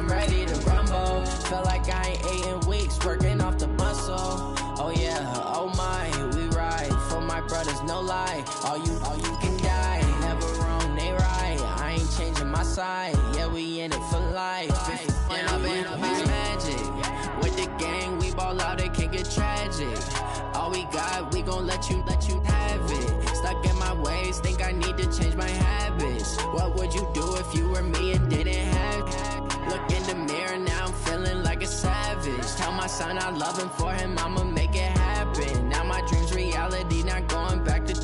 I'm ready to rumble. Feel like I ain't ate in weeks, working off the muscle. Oh yeah, oh my, we ride for my brothers, no lie. All you can die, never wrong, they right. I ain't changing my side, yeah, we in it for life. And I've been magic. With the gang, we ball out, it can get tragic. All we got, we gon' let you have it. Stuck in my ways, think I need to change my habits. What would you do if you were me and didn't have it? Look in the mirror, now I'm feeling like a savage. Tell my son I love him, for him I'ma make it happen. Now my dream's reality, not going back to.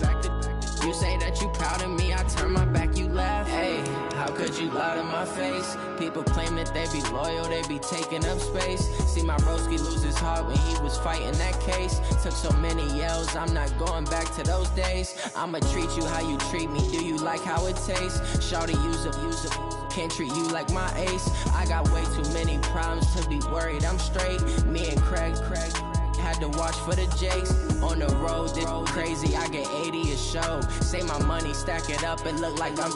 You say that you proud of me, I turn my back, you laugh. Hey, how could you lie to my face? People claim that they be loyal, they be taking up space. See my broski lose his heart when he was fighting that case. Took so many yells, I'm not going back to those days. I'ma treat you how you treat me, do you like how it tastes? Shawty, use it. Can't treat you like my ace. I got way too many problems to be worried, I'm straight. Me and Craig had to watch for the Jakes. On the road, this crazy, I get 80 a show. Say my money, stack it up, and look like I'm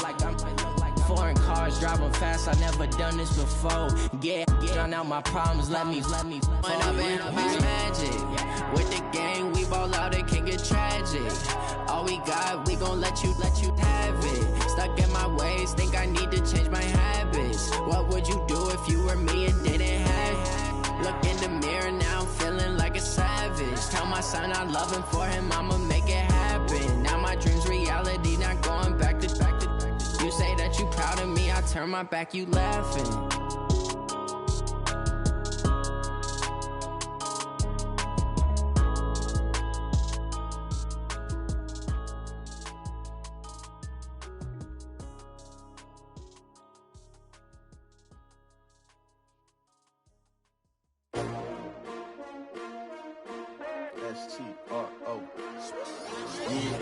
foreign cars, driving fast, I never done this before. Get on out my problems, let me When I've been magic. With the gang, we ball out, it can get tragic. All we got, we gon' let you have it. Stuck in my ways, think I need to change my habits. What would you do if you were me and didn't have it? Look in the mirror, now I'm feeling like a savage. Tell my son I love him, for him I'ma make it happen. Now my dream's reality, not going back to. You say that you proud of me, I turn my back, you laughing. S-T-R-O. Yeah.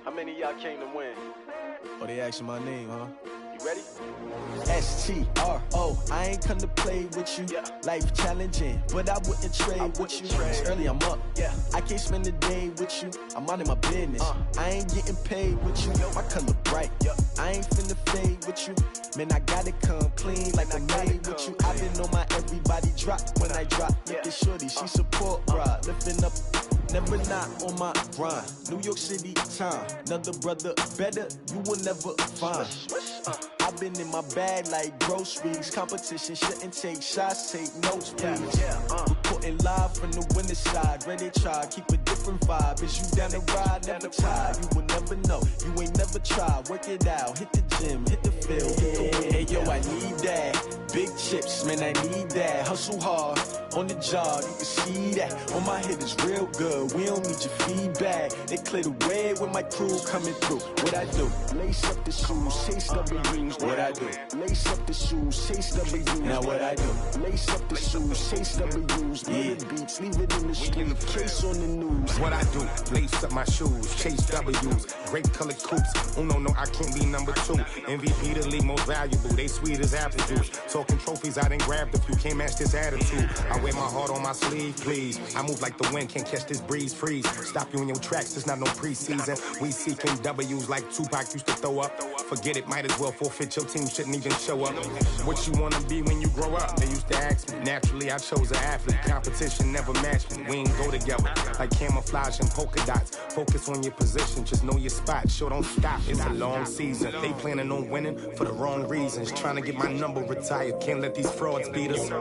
How many of y'all came to win? Oh, they asking my name, huh? You ready? S-T-R-O. I ain't come to play with you. Yeah. Life challenging, but I wouldn't trade with you. It's early, I'm up. Yeah. I can't spend a day with you. I'm out of my business. I ain't getting paid with you. My color bright. I ain't finna fade with you. Man, I gotta come clean like I made with you. I been on my everybody drop when I drop. Look at shorty, she support, bruh. Lifting up, never not on my grind. New York City time, another brother better, you will never find. I've been in my bag like groceries. Competition shouldn't take shots, take notes, please. Reporting live from the winter side. Ready to try, keep a different vibe. Is you down the ride, never tired. You will never know, you ain't never tried. Work it out, hit the gym, hit the field, hit the wind. Hey yo, I need that. Big chips, man, I need that. Hustle hard, on the job, you can see that. On my head is real good, we don't need your feedback. They clear the way with my crew coming through. What I do? Lace up the shoes, chase W's. What I do? Lace up the shoes, chase W's. Now what I do? Lace up the shoes, chase W's. Yeah. Beats, leave it in the street, case on the news. What I do? Lace up my shoes, chase W's. Great colored coops. Oh no, I can't be number 2. MVP the league most valuable. They sweet as apple juice. Talking trophies, I done grabbed a few. Can't match this attitude. I wear my heart on my sleeve, please. I move like the wind, can't catch this breeze. Freeze. Stop you in your tracks, there's not no preseason. We seeking W's like Tupac used to throw up. Forget it, might as well forfeit. Your team shouldn't even show up. What you wanna be when you grow up? They used to ask me. Naturally, I chose an athlete. Competition never matched me. We ain't go together like camouflage and polka dots. Focus on your position, just know your spot. Sure, don't stop. It's a long season. They planning on winning for the wrong reasons. Trying to get my number retired. Can't let these frauds beat us.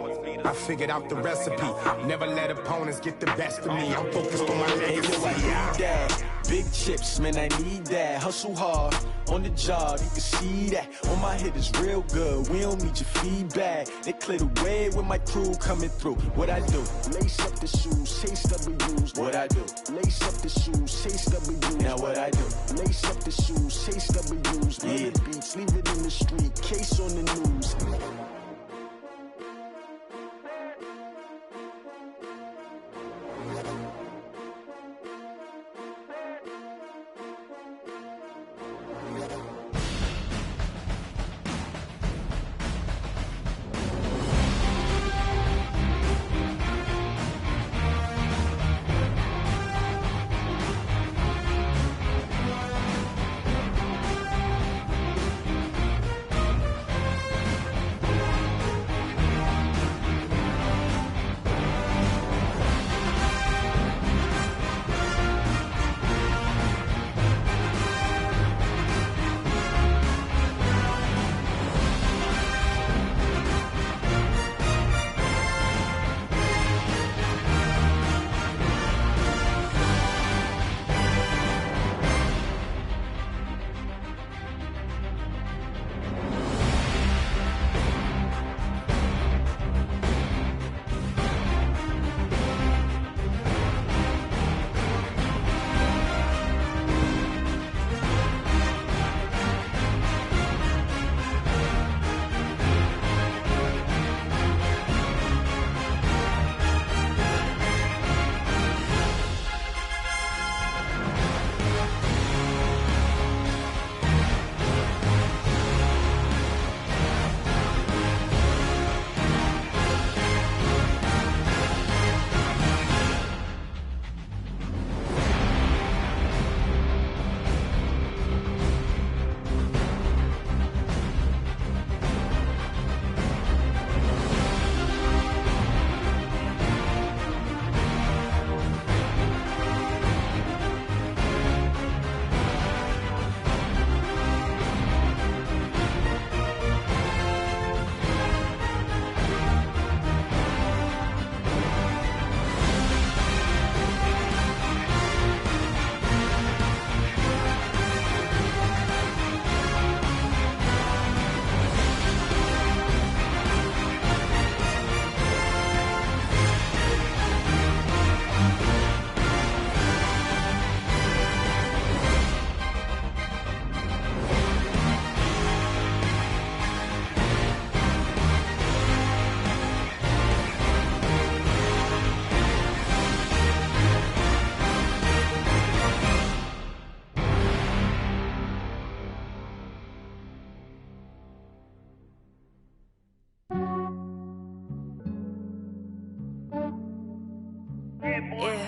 I figured out the recipe. Never let opponents get the best of me. I'm focused on my legacy. I need that. Big chips, man, I need that. Hustle hard, on the job, you can see that. On my head is real good, we don't need your feedback. They clear the way with my crew coming through. What I do? Lace up the shoes, chase W's. What I do? Lace up the shoes, chase W's. Now what I do? Lace up the shoes, chase W's. Yeah. Beats, leave it in the street, case on the news.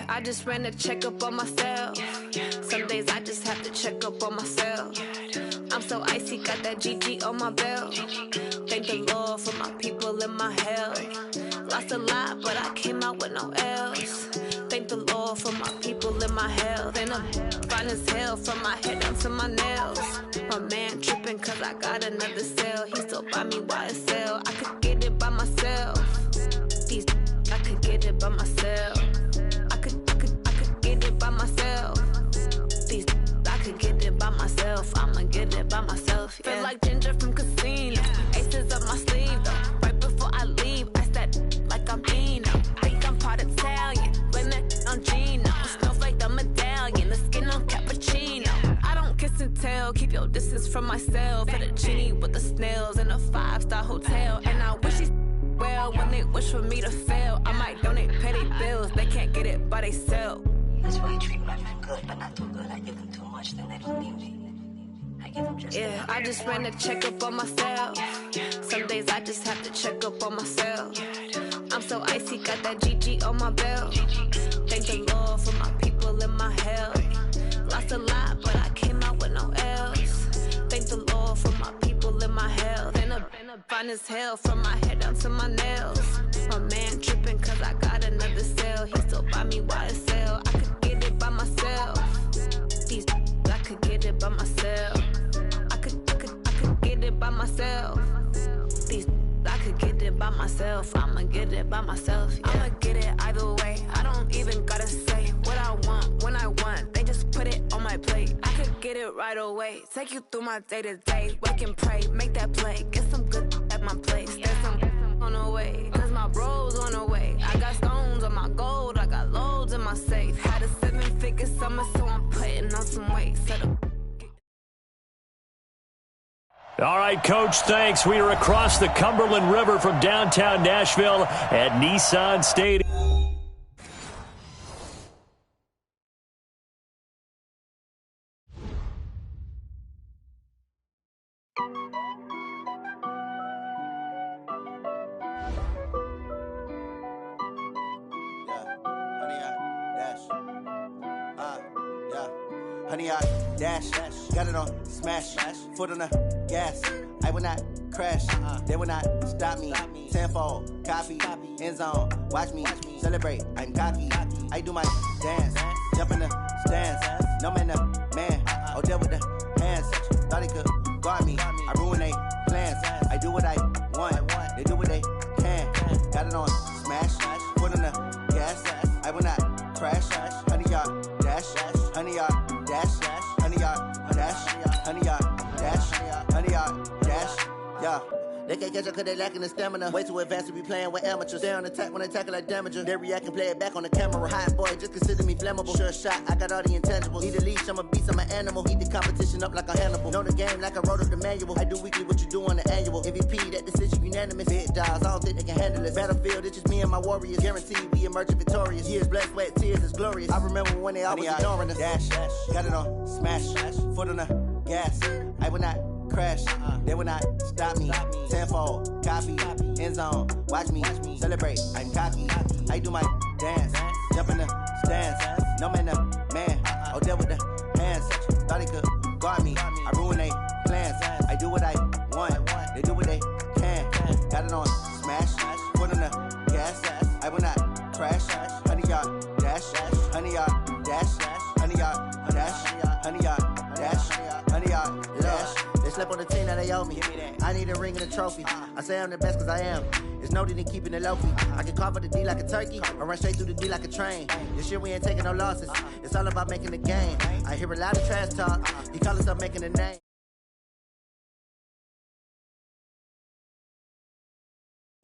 I just ran a checkup on myself. Some days I just have to check up on myself. I'm so icy, got that GG on my belt. Thank the Lord for my people and my health. Lost a lot, but I came out with no L's. Thank the Lord for my people and my health. And I'm fine as hell from my head down to my nails. My man tripping cause I got another cell. He still buy me YSL. I could get it by myself. These I could get it by myself. I could get it by myself. These I could get it by myself. I'ma get it by myself. Yeah. Feel like Ginger from Casino. Aces up my sleeve though. Right before I leave, I said like I'm Dino. Think I'm part Italian. Blame that on Gino. Snowflake the medallion. The skin on cappuccino. I don't kiss and tell. Keep your distance from myself. Fettuccine with the snails in a 5-star hotel. And I wish he's well when they wish for me to fail. I might donate petty bills. They can't get it by themselves. That's why I treat my men good, but not too good. I give them too much, then they don't need me. I give them just yeah, I just ran a checkup on myself. Some days I just have to check up on myself. I'm so icy, got that GG on my belt. Thank the Lord for my people and my health. Lost a lot, but I came out with no L's. Thank the Lord for my people and my health. And I'm fine as hell from my head down to my nails. My man tripping cause I got another cell. He still buy me YSL. I could get it by myself. These I could get it by myself. I could get it by myself. These I could get it by myself. I'ma get it by myself. Yeah. I'ma get it either way. I don't even gotta say what I want when I want. They just put it on my plate. I could get it right away. Take you through my day to day. Wake and pray, make that play. Get some good at my place. There's some on the way. Cause my bro's on the way. I got stones on my gold. I got loads in my safe. Had a 7-figure summer, so I'm putting on some weight. Set up. All right, Coach, thanks. We are across the Cumberland River from downtown Nashville at Nissan Stadium. Honey, I dash, got it on smash, foot on the gas. I will not crash, they will not stop me. Tenfold, copy, end zone, watch me celebrate. I'm cocky, I do my dance, jump in the stands. No man, the man, oh, there with the hands. Thought he could guard me, I ruin they plans. I do what I want, they do what they can. Got it on smash, foot on the gas. I will not crash, honey, y'all dash, honey, y'all dash, honey, y'all dash, honey, y'all dash, honey, y'all dash, yeah. They can't catch up cause they lacking the stamina. Way too advanced to be playing with amateurs. Stay on attack when they tackle like damager. They react and play it back on the camera. Hot boy, just consider me flammable. Sure shot, I got all the intangibles. Need a leash, I'm a beast, I'm an animal. Eat the competition up like a Hannibal. Know the game like I wrote up the manual. I do weekly what you do on the annual. MVP, that decision unanimous. Big dogs, I don't think they can handle it. Battlefield, it's just me and my warriors. Guaranteed we emerge victorious. Years, blood, sweat, tears, it's glorious. I remember when they always ignoring us. Dash, got it on smash, foot on the gas. I will not crash, they will not stop me. Tenfold, copy, end zone, watch me celebrate. I'm cocky, I do my dance, jump in the stands. No man, the man, oh, there with the hands. Thought he could guard me, I ruin they plans. I do what I want, they do what they can. Got it on smash, foot on the gas. I will not crash, honey, y'all dash, honey, y'all dash, honey, y'all dash, honey, y'all dash, honey, y'all dash. They slept on the team that they owe me. I need a ring and a trophy. I say I'm the best cause I am. It's no need in keeping it low-key. I can carve up the D like a turkey or run straight through the D like a train. This year we ain't taking no losses. It's all about making the game. I hear a lot of trash talk. He call himself making a name.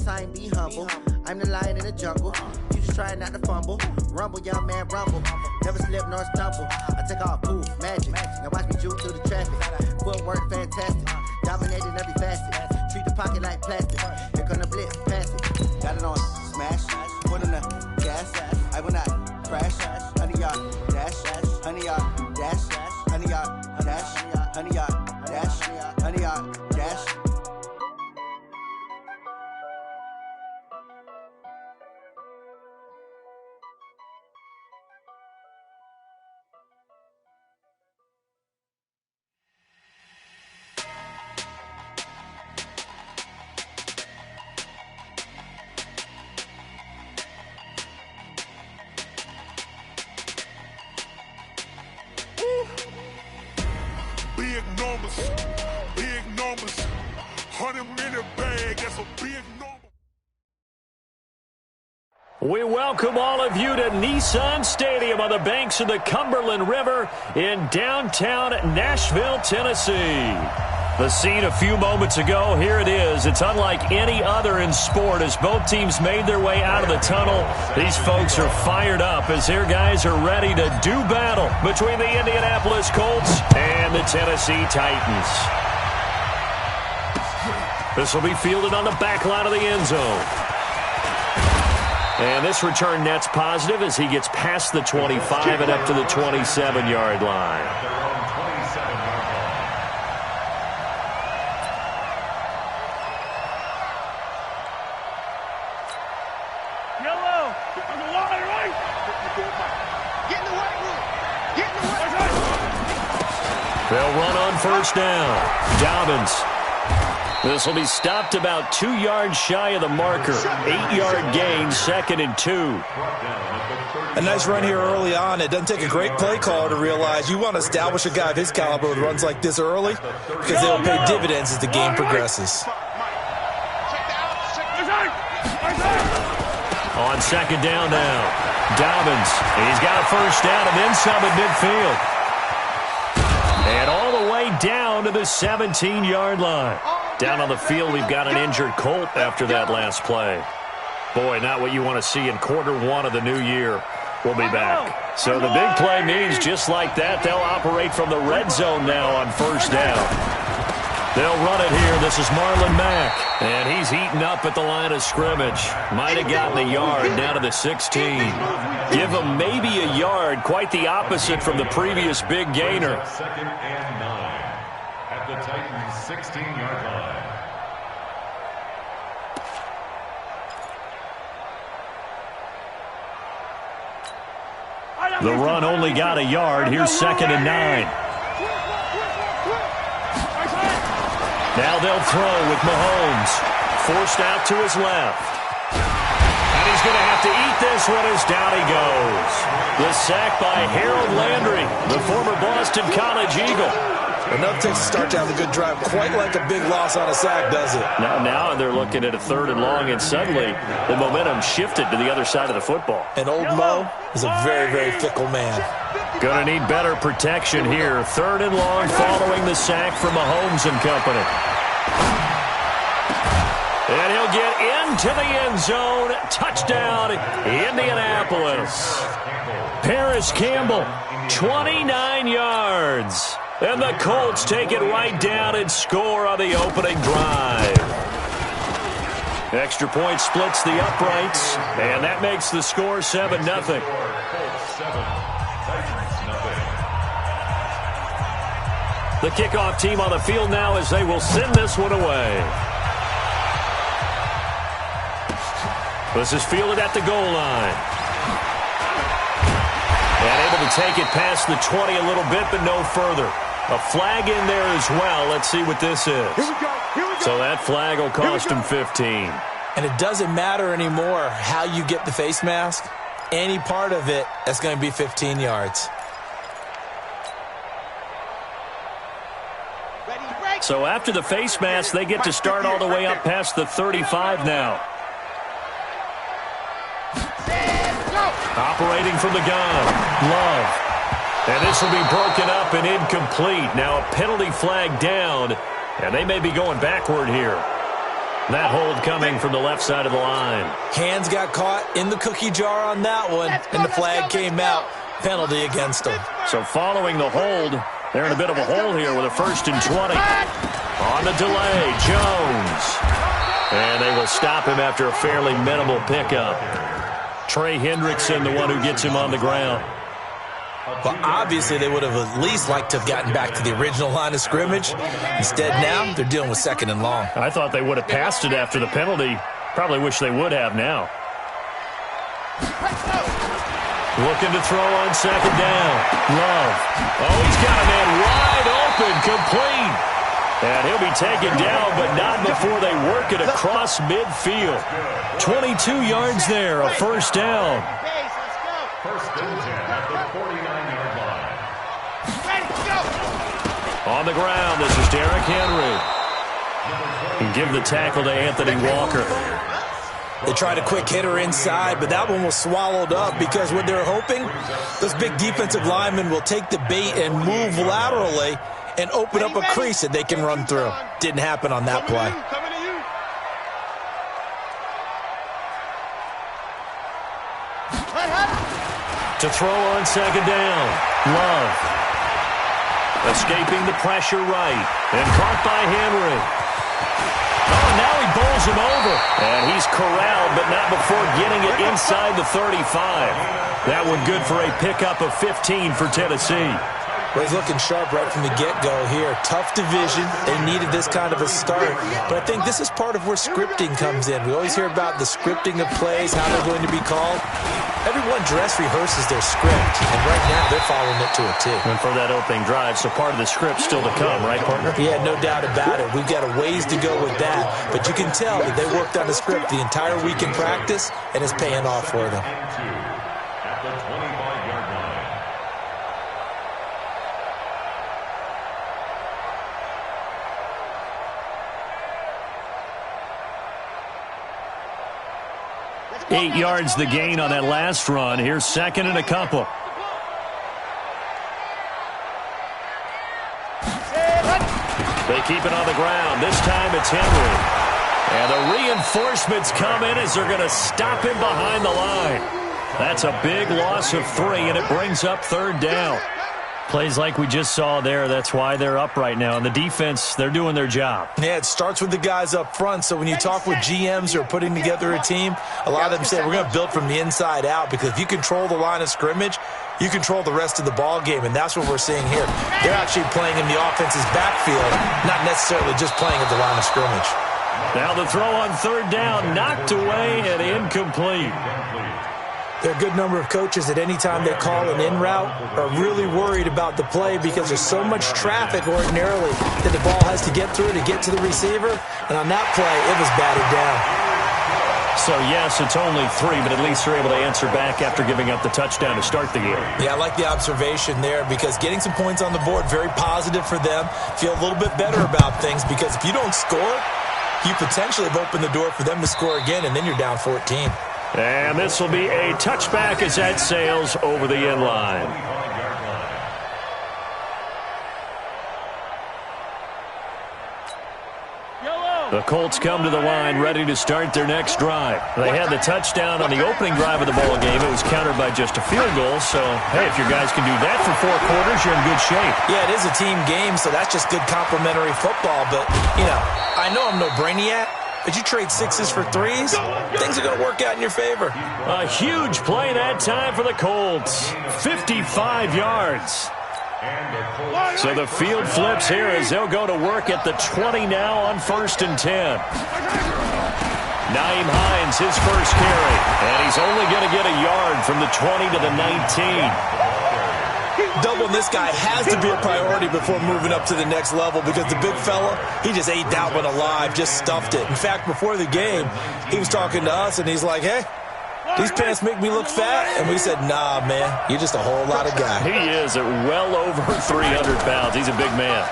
Time, be humble. I'm the lion in the jungle. You just try not to fumble. Rumble, young man, rumble. Never slip nor stumble. I take off, poof, magic. Now watch me juke through the traffic. Footwork, fantastic. Dominating every facet. Treat the pocket like plastic. Here come the blitz, pass it. Got it on smash. Foot on the gas. I will not crash. Honey, y'all dash. Honey, y'all dash. Honey, y'all dash. Honey, y'all dash. Honey, y'all dash. We welcome all of you to Nissan Stadium on the banks of the Cumberland River in downtown Nashville, Tennessee. The scene a few moments ago, here it is. It's unlike any other in sport as both teams made their way out of the tunnel. These folks are fired up as their guys are ready to do battle between the Indianapolis Colts and the Tennessee Titans. This will be fielded on the back line of the end zone. And this return net's positive as he gets past the 25 and up to the 27-yard line. They'll run on first down. Dobbins. This will be stopped about 2 yards shy of the marker. 8-yard gain, 2nd and 2. A nice run here early on. It doesn't take a great play caller to realize you want to establish a guy of his caliber with runs like this early because they'll pay dividends as the game progresses. On second down now. Dobbins. He's got a first down and then some at midfield. And all the way down to the 17-yard line. Down on the field, we've got an injured Colt after that last play. Boy, not what you want to see in quarter one of the new year. We'll be back. So the big play means just like that, they'll operate from the red zone now on first down. They'll run it here. This is Marlon Mack. And he's eaten up at the line of scrimmage. Might have gotten a yard down to the 16. Give him maybe a yard. Quite the opposite from the previous big gainer. 2nd and 9 at the Titans' 16-yard line. The run only got a yard. Here's 2nd and 9. Now they'll throw with Mahomes. Forced out to his left. And he's going to have to eat this one as down he goes. The sack by Harold Landry, the former Boston College Eagle. Enough takes to start down the good drive. Quite like a big loss on a sack, does it? Now they're looking at a 3rd and long, and suddenly the momentum shifted to the other side of the football. And old Mo is a very, very fickle man. Going to need better protection here. 3rd and long following the sack from Mahomes and company. And he'll get into the end zone. Touchdown, Indianapolis. Paris Campbell, 29 yards. And the Colts take it right down and score on the opening drive. Extra point splits the uprights, and that makes the score 7-0. The kickoff team on the field now as they will send this one away. This is fielded at the goal line. And able to take it past the 20 a little bit, but no further. A flag in there as well. Let's see what this is. So that flag will cost him 15. And it doesn't matter anymore how you get the face mask. Any part of it, that's going to be 15 yards. So after the face mask, they get to start all the way up past the 35 now. Operating from the gun, Love. And this will be broken up and incomplete. Now a penalty flag down, and they may be going backward here. That hold coming from the left side of the line. Hands got caught in the cookie jar on that one, and the flag came out. Penalty against them. So following the hold, they're in a bit of a hole here with a 1st and 20. On the delay, Jones. And they will stop him after a fairly minimal pickup. Trey Hendrickson, the one who gets him on the ground. But obviously they would have at least liked to have gotten back to the original line of scrimmage. Instead now, they're dealing with 2nd and long. I thought they would have passed it after the penalty. Probably wish they would have now. Looking to throw on 2nd down. Love. Oh, he's got a man wide open, complete. And he'll be taken down, but not before they work it across midfield. 22 yards there, a 1st down. 1st and 10 at the 49-yard line. On the ground, this is Derrick Henry. And give the tackle to Anthony Walker. They tried a quick hitter inside, but that one was swallowed up because what they're hoping, those big defensive linemen will take the bait and move laterally and open up a crease that they can run through. Didn't happen on that play. To throw on second down, Love. Escaping the pressure right, and caught by Henry. Oh, now he bowls him over. And he's corralled, but not before getting it inside the 35. That one good for a pickup of 15 for Tennessee. Well, he's looking sharp right from the get-go here. Tough division. They needed this kind of a start. But I think this is part of where scripting comes in. We always hear about the scripting of plays, how they're going to be called. Everyone dress rehearses their script, and right now they're following it to a T. And for that opening drive, so part of the script still to come, right, partner? Yeah, no doubt about it. We've got a ways to go with that, but you can tell that they worked on the script the entire week in practice, and it's paying off for them. At the 25-yard line. 8 yards the gain on that last run. Here's second and a couple. They keep it on the ground. This time it's Henry. And the reinforcements come in as they're going to stop him behind the line. That's a big loss of 3, and it brings up third down. Plays like we just saw there, that's why they're up right now. And the defense, they're doing their job. Yeah, it starts with the guys up front. So when you talk with GMs who are putting together a team, a lot of them say we're going to build from the inside out, because if you control the line of scrimmage, you control the rest of the ball game, and that's what we're seeing here. They're actually playing in the offense's backfield, not necessarily just playing at the line of scrimmage. Now the throw on third down, knocked away and incomplete. There are a good number of coaches at any time they call an in route are really worried about the play because there's so much traffic ordinarily that the ball has to get through to get to the receiver. And on that play, it was batted down. So, yes, it's only 3, but at least they're able to answer back after giving up the touchdown to start the game. Yeah, I like the observation there because getting some points on the board, very positive for them. Feel a little bit better about things because if you don't score, you potentially have opened the door for them to score again, and then you're down 14. And this will be a touchback as that sails over the end line. The Colts come to the line ready to start their next drive. They had the touchdown on the opening drive of the ball game. It was countered by just a field goal. So, hey, if your guys can do that for 4 quarters, you're in good shape. Yeah, it is a team game, so that's just good complimentary football. But, you know, I know I'm no brainiac. But you trade 6s for 3s, things are going to work out in your favor. A huge play that time for the Colts. 55 yards. So the field flips here as they'll go to work at the 20 now on 1st and 10. Nyheim Hines, his first carry. And he's only going to get a yard from the 20 to the 19. Doubling this guy has to be a priority before moving up to the next level because the big fella, he just ate that one alive, just stuffed it. In fact, before the game, he was talking to us, and he's like, hey, these pants make me look fat. And we said, nah, man, you're just a whole lot of guy. He is at well over 300 pounds. He's a big man.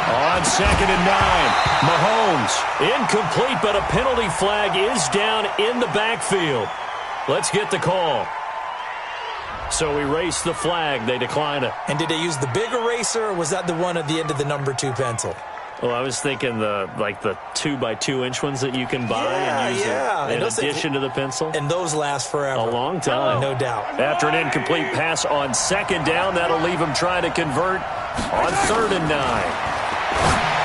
On 2nd and 9, Mahomes, incomplete, but a penalty flag is down in the backfield. Let's get the call. So erase the flag. They decline it. And did they use the big eraser, or was that the one at the end of the number 2 pencil? Well, I was thinking the 2x2-inch ones that you can buy and use in addition to the pencil. And those last forever. A long time. No doubt. After an incomplete pass on 2nd down, that'll leave him trying to convert on 3rd and 9.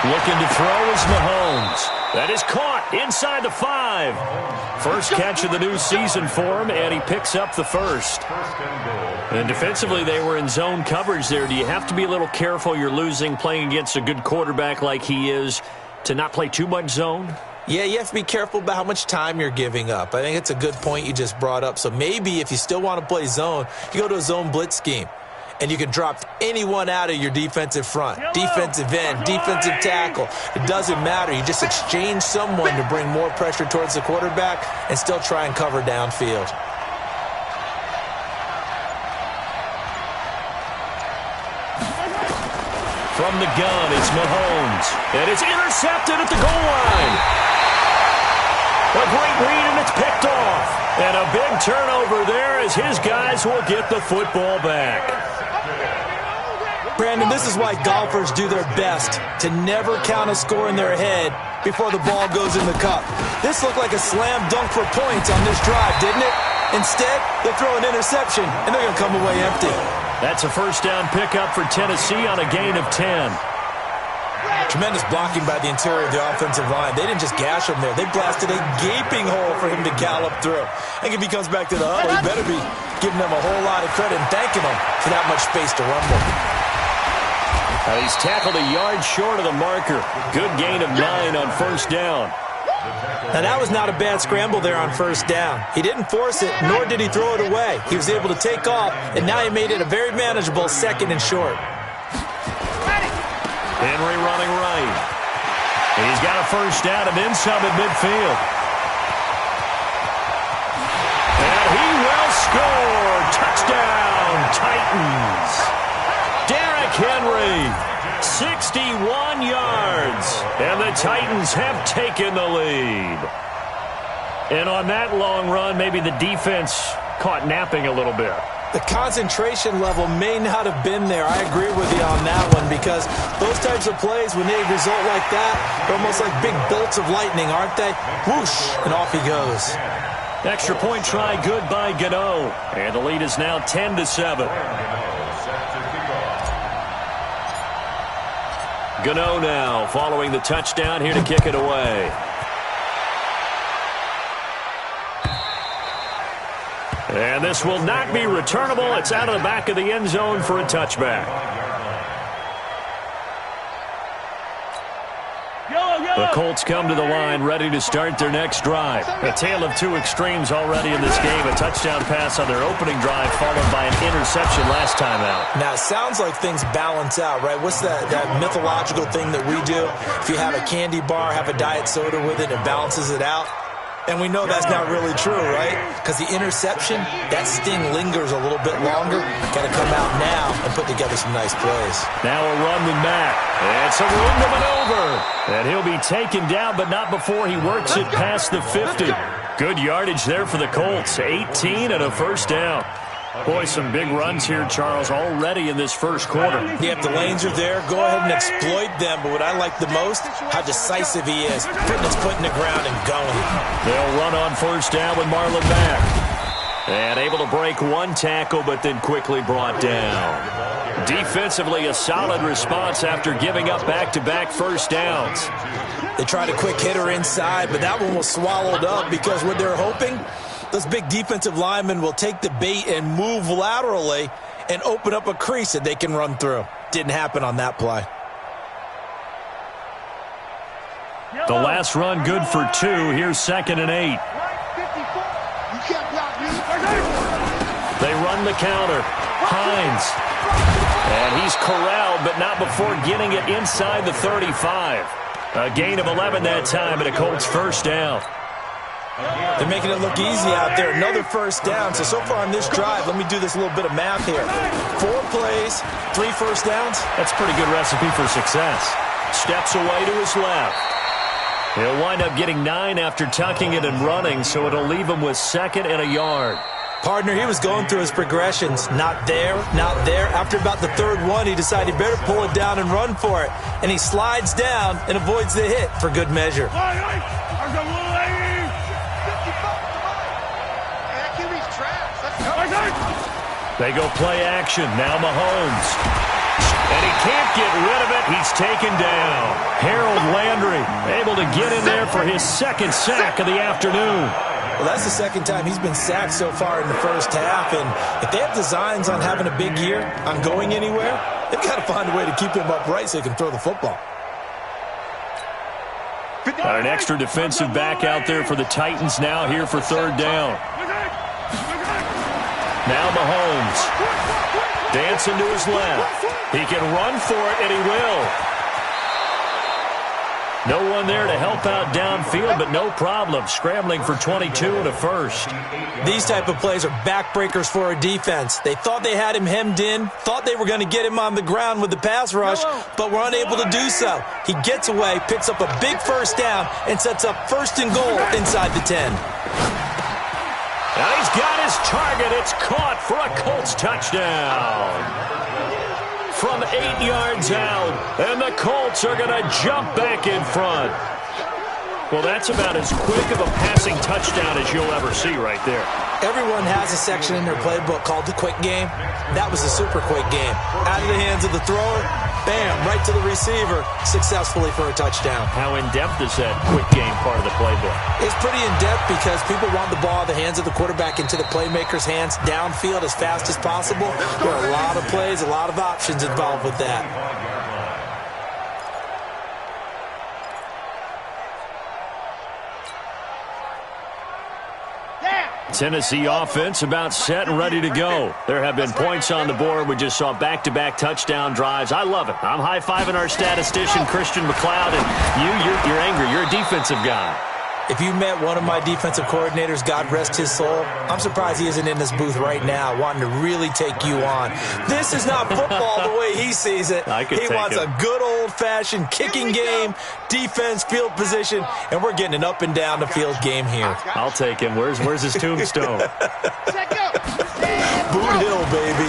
Looking to throw is Mahomes. That is caught inside the 5. First catch of the new season for him, and he picks up the first. And defensively, they were in zone coverage there. Do you have to be a little careful? You're losing, playing against a good quarterback like he is, to not play too much zone? Yeah, you have to be careful about how much time you're giving up. I think it's a good point you just brought up. So maybe if you still want to play zone, you go to a zone blitz scheme. And you can drop anyone out of your defensive front, defensive end, defensive tackle. It doesn't matter. You just exchange someone to bring more pressure towards the quarterback and still try and cover downfield. From the gun, it's Mahomes. And it's intercepted at the goal line. A great read, and it's picked off. And a big turnover there as his guys will get the football back. Brandon, this is why golfers do their best to never count a score in their head before the ball goes in the cup. This looked like a slam dunk for points on this drive, didn't it? Instead, they throw an interception, and they're going to come away empty. That's a first down pickup for Tennessee on a gain of 10. Tremendous blocking by the interior of the offensive line. They didn't just gash him there. They blasted a gaping hole for him to gallop through. I think if he comes back to the huddle, he better be giving them a whole lot of credit and thanking them for that much space to run with. He's tackled a yard short of the marker. Good gain of 9 on first down. Now, that was not a bad scramble there on first down. He didn't force it, nor did he throw it away. He was able to take off, and now he made it a very manageable second and short. Henry running right. He's got a first down and then some at midfield. And he will score. Touchdown, Titans. Derrick Henry, 61 yards. And the Titans have taken the lead. And on that long run, maybe the defense caught napping a little bit. The concentration level may not have been there. I agree with you on that one because those types of plays, when they result like that, they're almost like big bolts of lightning, aren't they? Whoosh, and off he goes. Extra point try good by Gano. And the lead is now 10-7. Gano now following the touchdown here to kick it away. And this will not be returnable. It's out of the back of the end zone for a touchback. The Colts come to the line ready to start their next drive. A tale of two extremes already in this game. A touchdown pass on their opening drive followed by an interception last time out. Now, it sounds like things balance out, right? What's that mythological thing that we do? If you have a candy bar, have a diet soda with it, it balances it out. And we know that's not really true, right? Because the interception, that sting lingers a little bit longer. Got to come out now and put together some nice plays. Now a run with Mack. It's a room to maneuver. And he'll be taken down, but not before he works it past the 50. Good yardage there for the Colts. 18 and a first down. Boy, some big runs here, Charles, already in this first quarter. Yeah, if the lanes are there, go ahead and exploit them. But what I like the most, how decisive he is. Putting his foot in the ground and going. They'll run on first down with Marlon Mack. And able to break one tackle, but then quickly brought down. Defensively, a solid response after giving up back-to-back first downs. They tried a quick hitter inside, but that one was swallowed up because what they're hoping, those big defensive linemen will take the bait and move laterally and open up a crease that they can run through. Didn't happen on that play. The last run good for 2. Here's 2nd and 8. They run the counter. Hines. And he's corralled, but not before getting it inside the 35. A gain of 11 that time and a Colts first down. They're making it look easy out there. Another first down. So far on this drive, let me do this little bit of math here. 4 plays, 3 first downs. That's a pretty good recipe for success. Steps away to his left. He'll wind up getting 9 after tucking it and running, so it'll leave him with 2nd and a yard. Partner, he was going through his progressions. Not there, not there. After about the 3rd one, he decided he better pull it down and run for it. And he slides down and avoids the hit for good measure. They go play action. Now Mahomes. And he can't get rid of it. He's taken down. Harold Landry able to get in there for his 2nd sack of the afternoon. Well, that's the 2nd time he's been sacked so far in the first half. And if they have designs on having a big year, on going anywhere, they've got to find a way to keep him upright so he can throw the football. Got an extra defensive back out there for the Titans now here for 3rd down. Now Mahomes. Dancing to his left. He can run for it, and he will. No one there to help out downfield, but no problem. Scrambling for 22 and a first. These type of plays are backbreakers for a defense. They thought they had him hemmed in, thought they were going to get him on the ground with the pass rush, but were unable to do so. He gets away, picks up a big first down, and sets up first and goal inside the 10. And he's got his target. It's caught for a Colts touchdown. From 8 yards out, and the Colts are going to jump back in front. Well, that's about as quick of a passing touchdown as you'll ever see right there. Everyone has a section in their playbook called the quick game. That was a super quick game. Out of the hands of the thrower, bam, right to the receiver, successfully for a touchdown. How in-depth is that quick game part of the playbook? It's pretty in-depth because people want the ball out of the hands of the quarterback into the playmaker's hands downfield as fast as possible. There are a lot of plays, a lot of options involved with that. Tennessee offense about set and ready to go. There have been points on the board. We just saw back-to-back touchdown drives. I love it. I'm high-fiving our statistician, Christian McLeod, and you're angry. You're a defensive guy. If you met one of my defensive coordinators, God rest his soul, I'm surprised he isn't in this booth right now wanting to really take you on. This is not football the way he sees it. He wants a good old-fashioned kicking game, defense, field position, and we're getting an up-and-down the field game here. I'll take him. Where's his tombstone? Boot Hill, baby.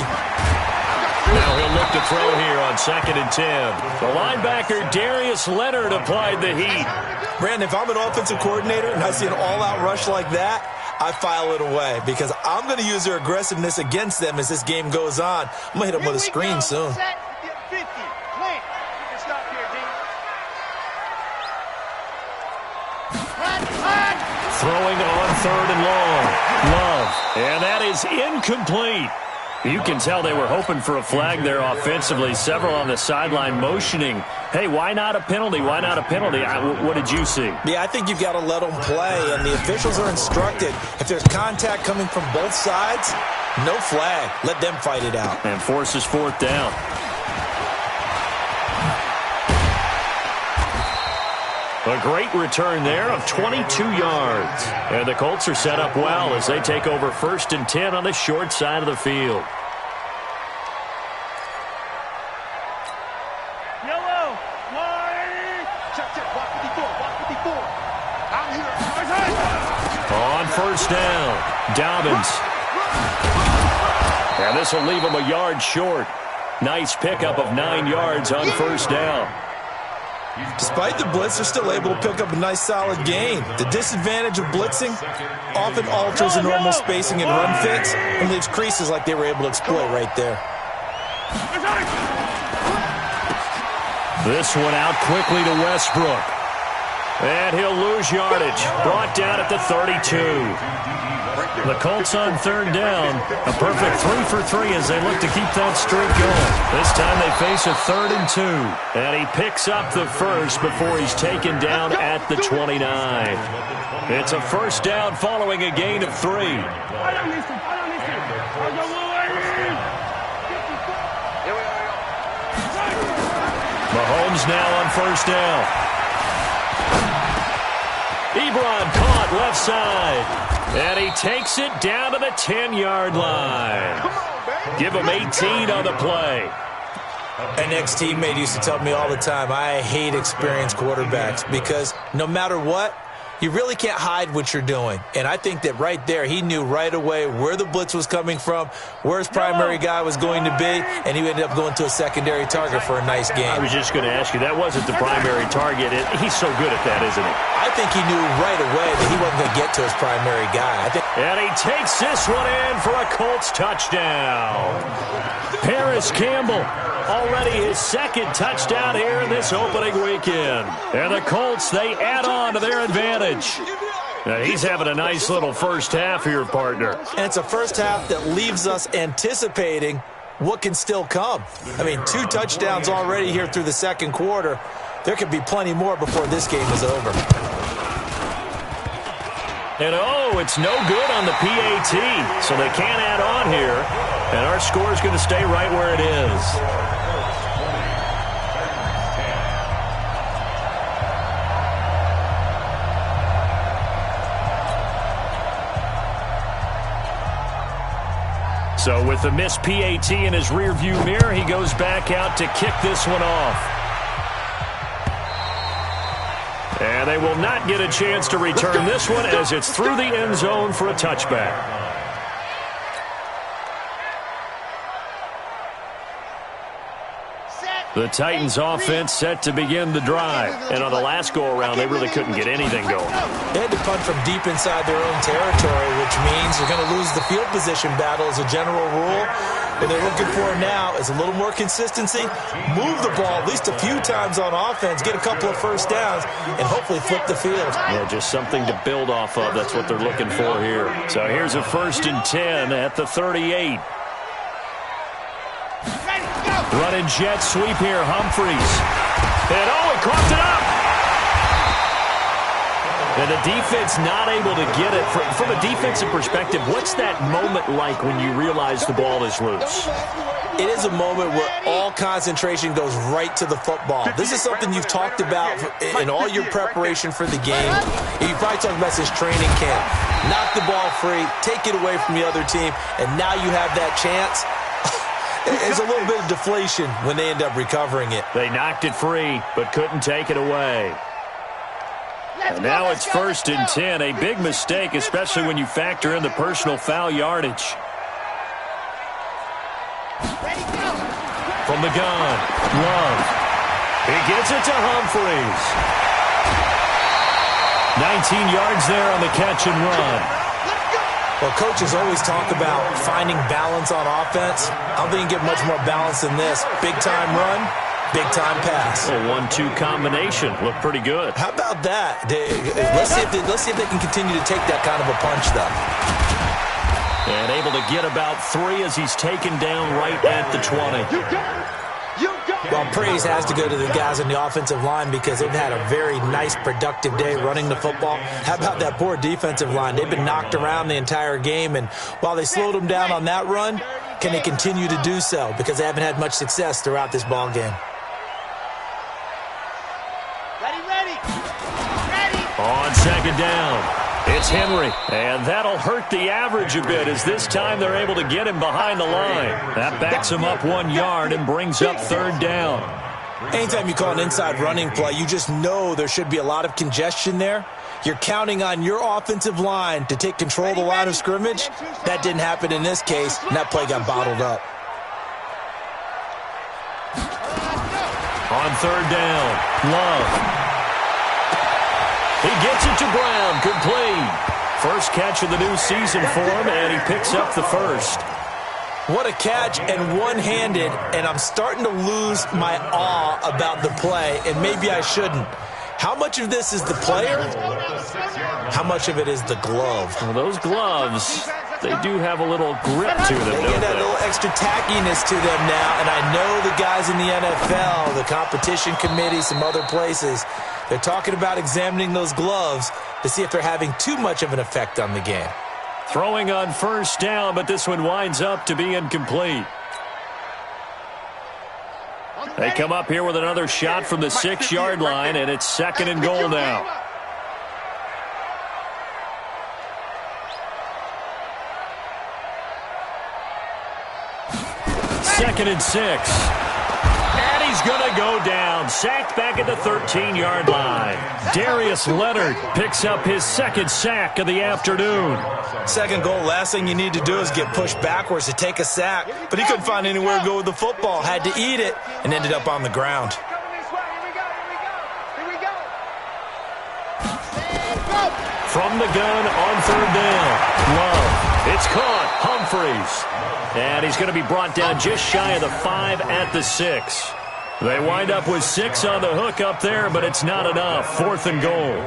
Now he'll look to throw here on 2nd and 10. The linebacker, Darius Leonard, applied the heat. Brandon, if I'm an offensive coordinator and I see an all-out rush like that, I file it away because I'm going to use their aggressiveness against them as this game goes on. I'm going to hit them with a screen soon. Throwing on 3rd and long. Love. And that is incomplete. You can tell they were hoping for a flag there offensively. Several on the sideline motioning, hey, why not a penalty? Why not a penalty? What did you see? Yeah, I think you've got to let them play, and the officials are instructed. If there's contact coming from both sides, no flag. Let them fight it out. And forces 4th down. A great return there of 22 yards. And the Colts are set up well as they take over 1st and 10 on the short side of the field. Yellow, on 1st down, Dobbins. And this will leave him a yard short. Nice pickup of 9 yards on 1st down. Despite the blitz, they're still able to pick up a nice solid gain. The disadvantage of blitzing often alters the normal spacing and run fits and leaves creases like they were able to exploit right there. This one out quickly to Westbrook. And he'll lose yardage. Brought down at the 32. The Colts on 3rd down. A perfect 3 for 3 as they look to keep that streak going. This time they face a 3rd and 2. And he picks up the first before he's taken down at the 29. It's a 1st down following a gain of 3. Mahomes now on 1st down. Ebron caught left side. And he takes it down to the 10-yard line. Give him 18 on the play. An ex-teammate used to tell me all the time, I hate experienced quarterbacks because no matter what, you really can't hide what you're doing. And I think that right there, he knew right away where the blitz was coming from, where his primary guy was going to be, and he ended up going to a secondary target for a nice game. I was just going to ask you, that wasn't the primary target. He's so good at that, isn't he? I think he knew right away that he wasn't going to get to his primary guy. And he takes this one in for a Colts touchdown. Paris Campbell, already his 2nd touchdown here in this opening weekend. And the Colts, they add on to their advantage. Now he's having a nice little first half here, partner. And it's a first half that leaves us anticipating what can still come. I mean, 2 touchdowns already here through the 2nd quarter. There could be plenty more before this game is over. And it's no good on the PAT, so they can't add on here. And our score is going to stay right where it is. So with the missed PAT in his rearview mirror, he goes back out to kick this one off. And they will not get a chance to return this one as it's through the end zone for a touchback. The Titans offense set to begin the drive. And on the last go-around, they really couldn't get anything going. They had to punt from deep inside their own territory, which means you're going to lose the field position battle as a general rule. What they're looking for now is a little more consistency, move the ball at least a few times on offense, get a couple of first downs, and hopefully flip the field. Yeah, just something to build off of. That's what they're looking for here. So here's a 1st and 10 at the 38. Running jet sweep here, Humphries. And he coughed it up. And the defense not able to get it. From a defensive perspective, what's that moment like when you realize the ball is loose? It is a moment where all concentration goes right to the football. This is something you've talked about in all your preparation for the game. You probably talked about since training camp. Knock the ball free, take it away from the other team, and now you have that chance. There's a little bit of deflation when they end up recovering it. They knocked it free, but couldn't take it away. And now it's 1st and 10. A big mistake, especially when you factor in the personal foul yardage. From the gun, Love. He gets it to Humphries. 19 yards there on the catch and run. Well, coaches always talk about finding balance on offense. I don't think you get much more balance than this. Big-time run, big-time pass. A 1-2 combination. Looked pretty good. How about that? Let's see if they can continue to take that kind of a punch, though. And able to get about 3 as he's taken down right at the 20. Well, praise has to go to the guys on the offensive line because they've had a very nice, productive day running the football. How about that poor defensive line? They've been knocked around the entire game, and while they slowed them down on that run, can they continue to do so? Because they haven't had much success throughout this ball game. Ready. On 2nd down. It's Henry, and that'll hurt the average a bit as this time they're able to get him behind the line. That backs him up 1 yard and brings up 3rd down. Anytime you call an inside running play, you just know there should be a lot of congestion there. You're counting on your offensive line to take control of the line of scrimmage. That didn't happen in this case, and that play got bottled up. On 3rd down, Love. He gets it to Brown, complete. First catch of the new season for him, and he picks up the 1st. What a catch, and one-handed, and I'm starting to lose my awe about the play, and maybe I shouldn't. How much of this is the player? How much of it is the glove? Well, those gloves, they do have a little grip to them, They get that little extra tackiness to them now, and I know the guys in the NFL, the competition committee, some other places, they're talking about examining those gloves to see if they're having too much of an effect on the game. Throwing on 1st down, but this one winds up to be incomplete. They come up here with another shot from the 6-yard line, and it's 2nd and goal now. Second and 6. And he's going to go down. Sacked back at the 13-yard line. Darius Leonard picks up his 2nd sack of the afternoon. 2nd goal, last thing you need to do is get pushed backwards to take a sack. But he couldn't find anywhere to go with the football. Had to eat it and ended up on the ground. From the gun on 3rd down. Love. It's caught. Humphries. And he's going to be brought down just shy of the 5 at the 6. They wind up with 6 on the hook up there, but it's not enough. 4th and goal.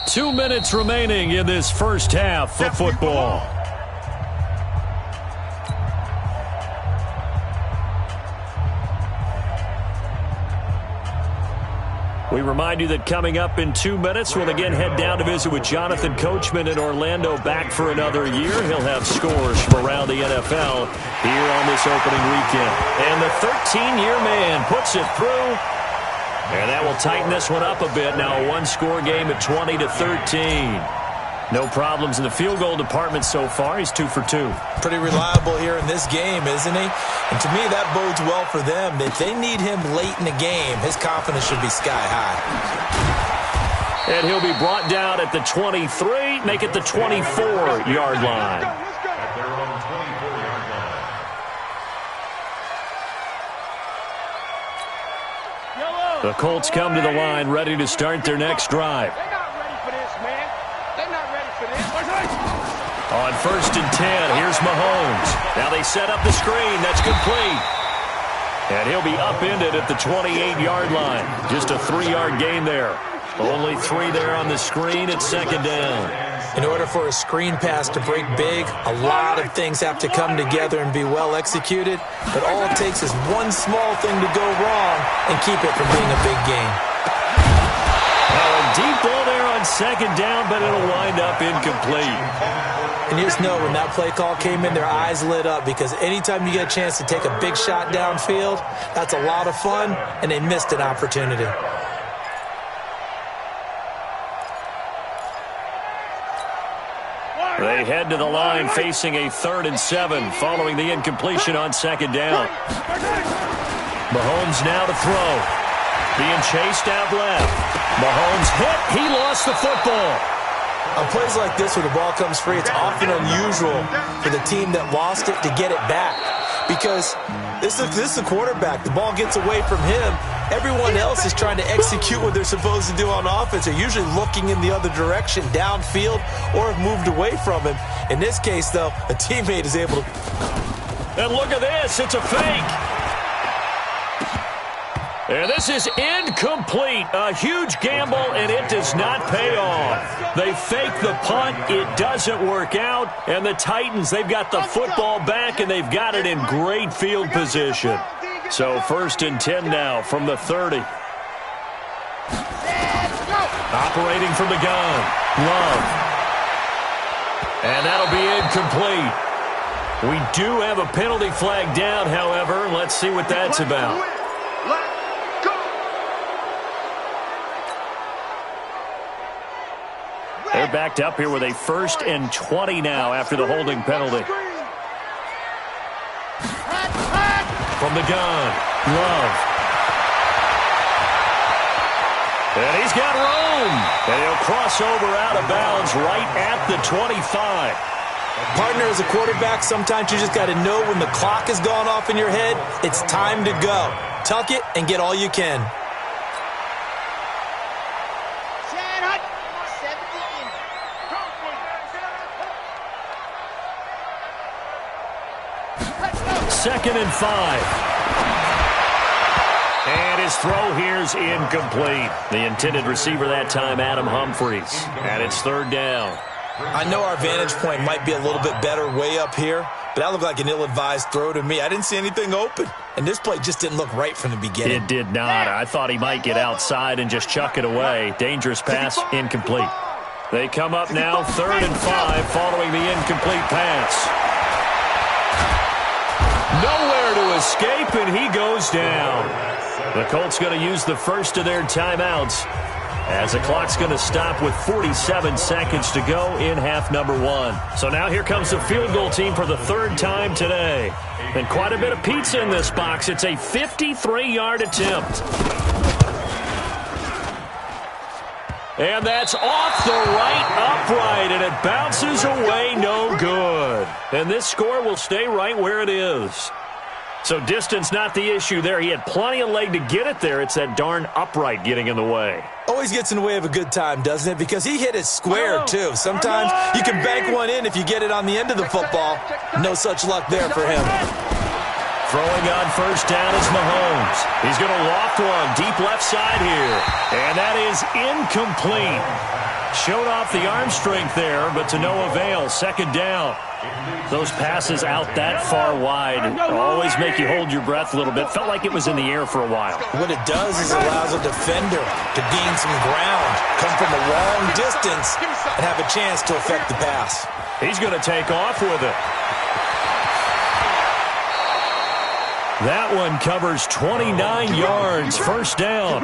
Two minutes remaining in this first half of football. We remind you that coming up in 2 minutes, we'll again head down to visit with Jonathan Coachman in Orlando, back for another year. He'll have scores from around the NFL here on this opening weekend. And the 13-year man puts it through. And that will tighten this one up a bit. Now a one-score game at 20-13. No problems in the field goal department so far. He's 2 for 2. Pretty reliable here in this game, isn't he? And to me, that bodes well for them. If they need him late in the game, his confidence should be sky high. And he'll be brought down at the 23, make it the 24-yard line. At their own 24-yard line. The Colts come to the line, ready to start their next drive. On 1st and 10, here's Mahomes. Now they set up the screen. That's complete. And he'll be upended at the 28-yard line. Just a 3-yard gain there. Only 3 there on the screen at 2nd down. In order for a screen pass to break big, a lot of things have to come together and be well executed. But all it takes is one small thing to go wrong and keep it from being a big gain. Now a deep ball there on 2nd down, but it'll wind up incomplete. And you just know when that play call came in, their eyes lit up, because anytime you get a chance to take a big shot downfield, that's a lot of fun, and they missed an opportunity. They head to the line facing a 3rd and 7 following the incompletion on 2nd down. Mahomes now to throw. Being chased out left. Mahomes hit. He lost the football. On plays like this where the ball comes free, it's often unusual for the team that lost it to get it back, because this is the quarterback. The ball gets away from him. Everyone else is trying to execute what they're supposed to do on offense. They're usually looking in the other direction, downfield, or have moved away from him. In this case, though, a teammate is able to... And look at this. It's a fake. And this is incomplete. A huge gamble, and it does not pay off. They fake the punt. It doesn't work out. And the Titans, they've got the football back, and they've got it in great field position. So 1st and 10 now from the 30. Operating from the gun. Love. And that'll be incomplete. We do have a penalty flag down, however. Let's see what that's about. They're backed up here with a 1st and 20 now after the holding penalty. From the gun, Love. And he's got room. And he'll cross over out of bounds right at the 25. Partner, as a quarterback, sometimes you just got to know when the clock has gone off in your head, it's time to go. Tuck it and get all you can. Second and 5. And his throw here's incomplete. The intended receiver that time, Adam Humphries. And it's 3rd down. I know our vantage point might be a little bit better way up here, but that looked like an ill-advised throw to me. I didn't see anything open, and this play just didn't look right from the beginning. It did not. I thought he might get outside and just chuck it away. Dangerous pass, incomplete. They come up now 3rd and 5 following the incomplete pass. Nowhere to escape, and he goes down. The Colts going to use the first of their timeouts as the clock's going to stop with 47 seconds to go in half number 1. So now here comes the field goal team for the 3rd time today. And quite a bit of pizza in this box. It's a 53-yard attempt. And that's off the right upright, and it bounces away no good. And this score will stay right where it is. So distance not the issue there. He had plenty of leg to get it there. It's that darn upright getting in the way. Always gets in the way of a good time, doesn't it? Because he hit it square, too. Sometimes you can bank one in if you get it on the end of the football. No such luck there for him. Throwing on 1st down is Mahomes. He's going to loft one deep left side here. And that is incomplete. Showed off the arm strength there, but to no avail. Second down. Those passes out that far wide always make you hold your breath a little bit. Felt like it was in the air for a while. What it does is it allows a defender to gain some ground, come from a long distance, and have a chance to affect the pass. He's going to take off with it. That one covers 29 yards. First down.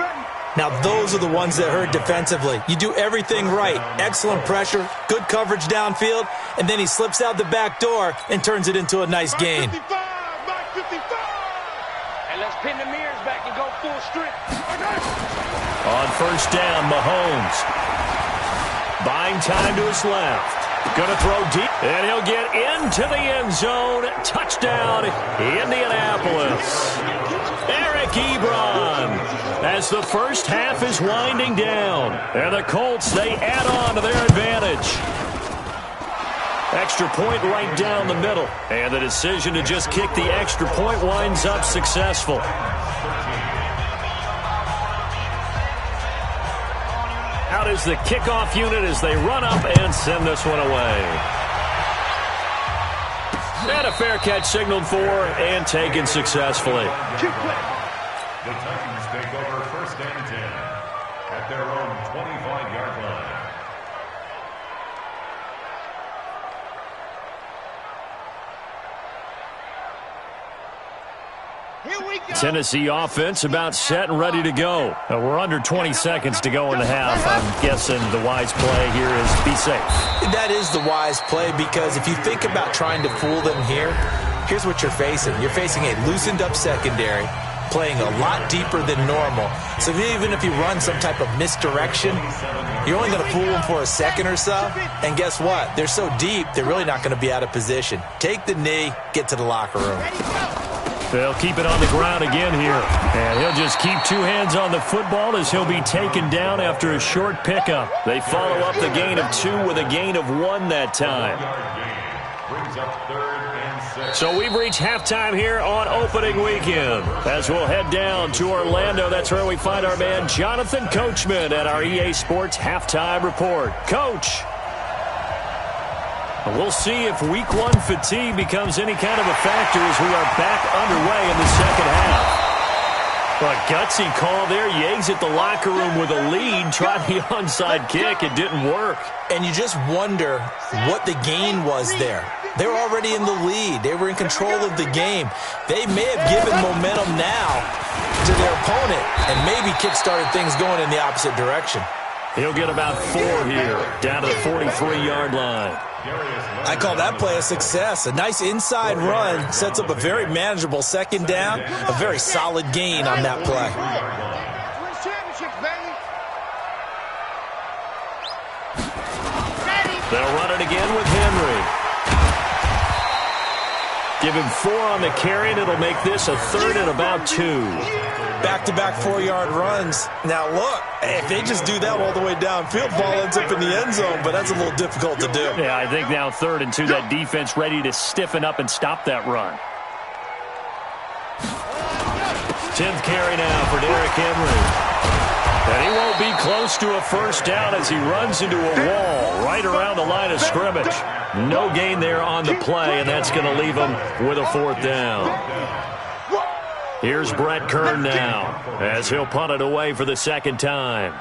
Now, those are the ones that hurt defensively. You do everything right. Excellent pressure, good coverage downfield, and then he slips out the back door and turns it into a nice gain. And let's pin the mirrors back and go full strength. On first down, Mahomes. Buying time to his left. Going to throw deep, and he'll get into the end zone. Touchdown, Indianapolis. Eric Ebron, as the first half is winding down. And the Colts, they add on to their advantage. Extra point right down the middle. And the decision to just kick the extra point winds up successful. Out is the kickoff unit as they run up and send this one away. And a fair catch signaled for and taken successfully. The Titans take over first and 10 at their own 25-yard line. Tennessee offense about set and ready to go. We're under 20 seconds to go in the half. I'm guessing the wise play here is be safe. That is the wise play, because if you think about trying to fool them here, here's what you're facing. You're facing a loosened up secondary, playing a lot deeper than normal. So even if you run some type of misdirection, you're only going to fool them for a second or so. And guess what? They're so deep, they're really not going to be out of position. Take the knee, get to the locker room. They'll keep it on the ground again here. And he'll just keep two hands on the football as he'll be taken down after a short pickup. They follow up the gain of 2 with a gain of 1 that time. So we've reached halftime here on opening weekend. As we'll head down to Orlando, that's where we find our man Jonathan Coachman at our EA Sports Halftime Report. Coach. We'll see if week 1 fatigue becomes any kind of a factor as we are back underway in the second half. A gutsy call there. You exit the locker room with a lead, tried the onside kick. It didn't work. And you just wonder what the gain was there. They were already in the lead. They were in control of the game. They may have given momentum now to their opponent and maybe kick-started things going in the opposite direction. He'll get about 4 here, down to the 43-yard line. I call that play a success. A nice inside run sets up a very manageable second down, a very solid gain on that play. They'll run it again with Henry. Give him 4 on the carry, and it'll make this a 3rd and about 2. Back-to-back 4-yard runs. Now, look, if they just do that all the way downfield, ball ends up in the end zone, but that's a little difficult to do. Yeah, I think now 3rd and 2, that defense ready to stiffen up and stop that run. 10th carry now for Derrick Henry. And he won't be close to a first down as he runs into a wall right around the line of scrimmage. No gain there on the play, and that's going to leave him with a 4th down. Here's Brett Kern now as he'll punt it away for the second time.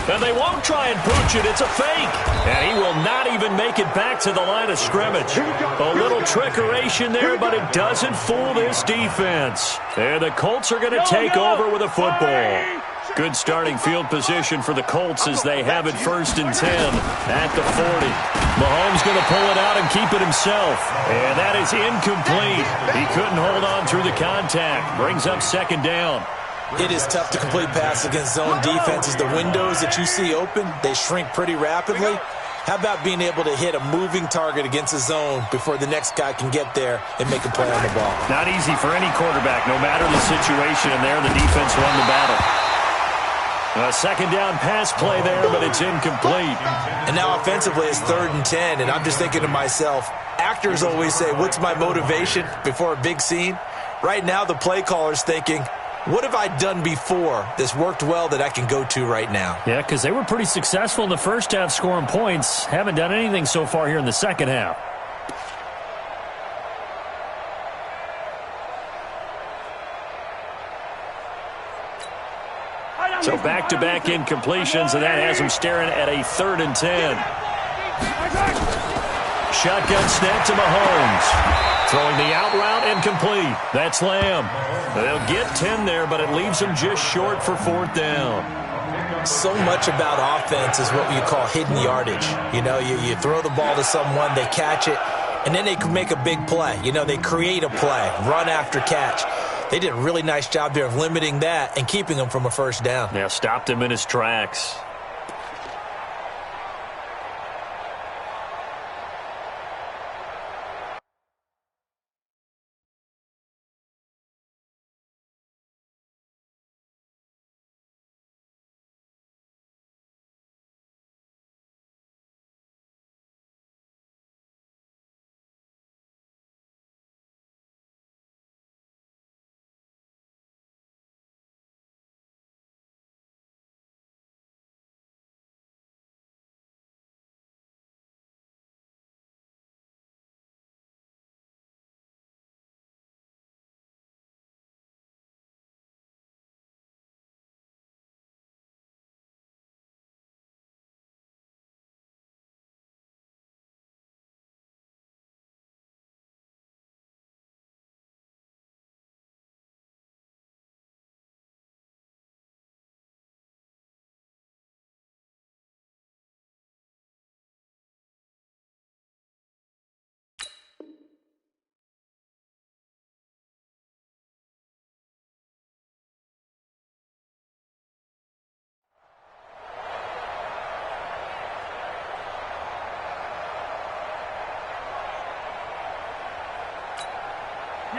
And they won't try and pooch it. It's a fake. And he will not even make it back to the line of scrimmage. A little trickeration there, but it doesn't fool this defense. And the Colts are going to take over with a football. Good starting field position for the Colts as they have it 1st and 10 at the 40. Mahomes going to pull it out and keep it himself. And that is incomplete. He couldn't hold on through the contact. Brings up second down. It is tough to complete pass against zone defenses. The windows that you see open, they shrink pretty rapidly. How about being able to hit a moving target against a zone before the next guy can get there and make a play on the ball? Not easy for any quarterback, no matter the situation, and there the defense won the battle. A second down pass play there, but it's incomplete. And now offensively it's 3rd and 10, and I'm just thinking to myself, actors always say, what's my motivation before a big scene? Right now, the play caller's thinking, what have I done before that's worked well that I can go to right now? Yeah, because they were pretty successful in the first half scoring points. Haven't done anything so far here in the second half. So back-to-back incompletions, and that has him staring at a 3rd and 10. Shotgun snap to Mahomes. Throwing the out route and complete. That's Lamb. They'll get 10 there, but it leaves them just short for 4th down. So much about offense is what you call hidden yardage. You know, you throw the ball to someone, they catch it, and then they can make a big play. You know, they create a play, run after catch. They did a really nice job there of limiting that and keeping him from a 1st down. Yeah, stopped him in his tracks.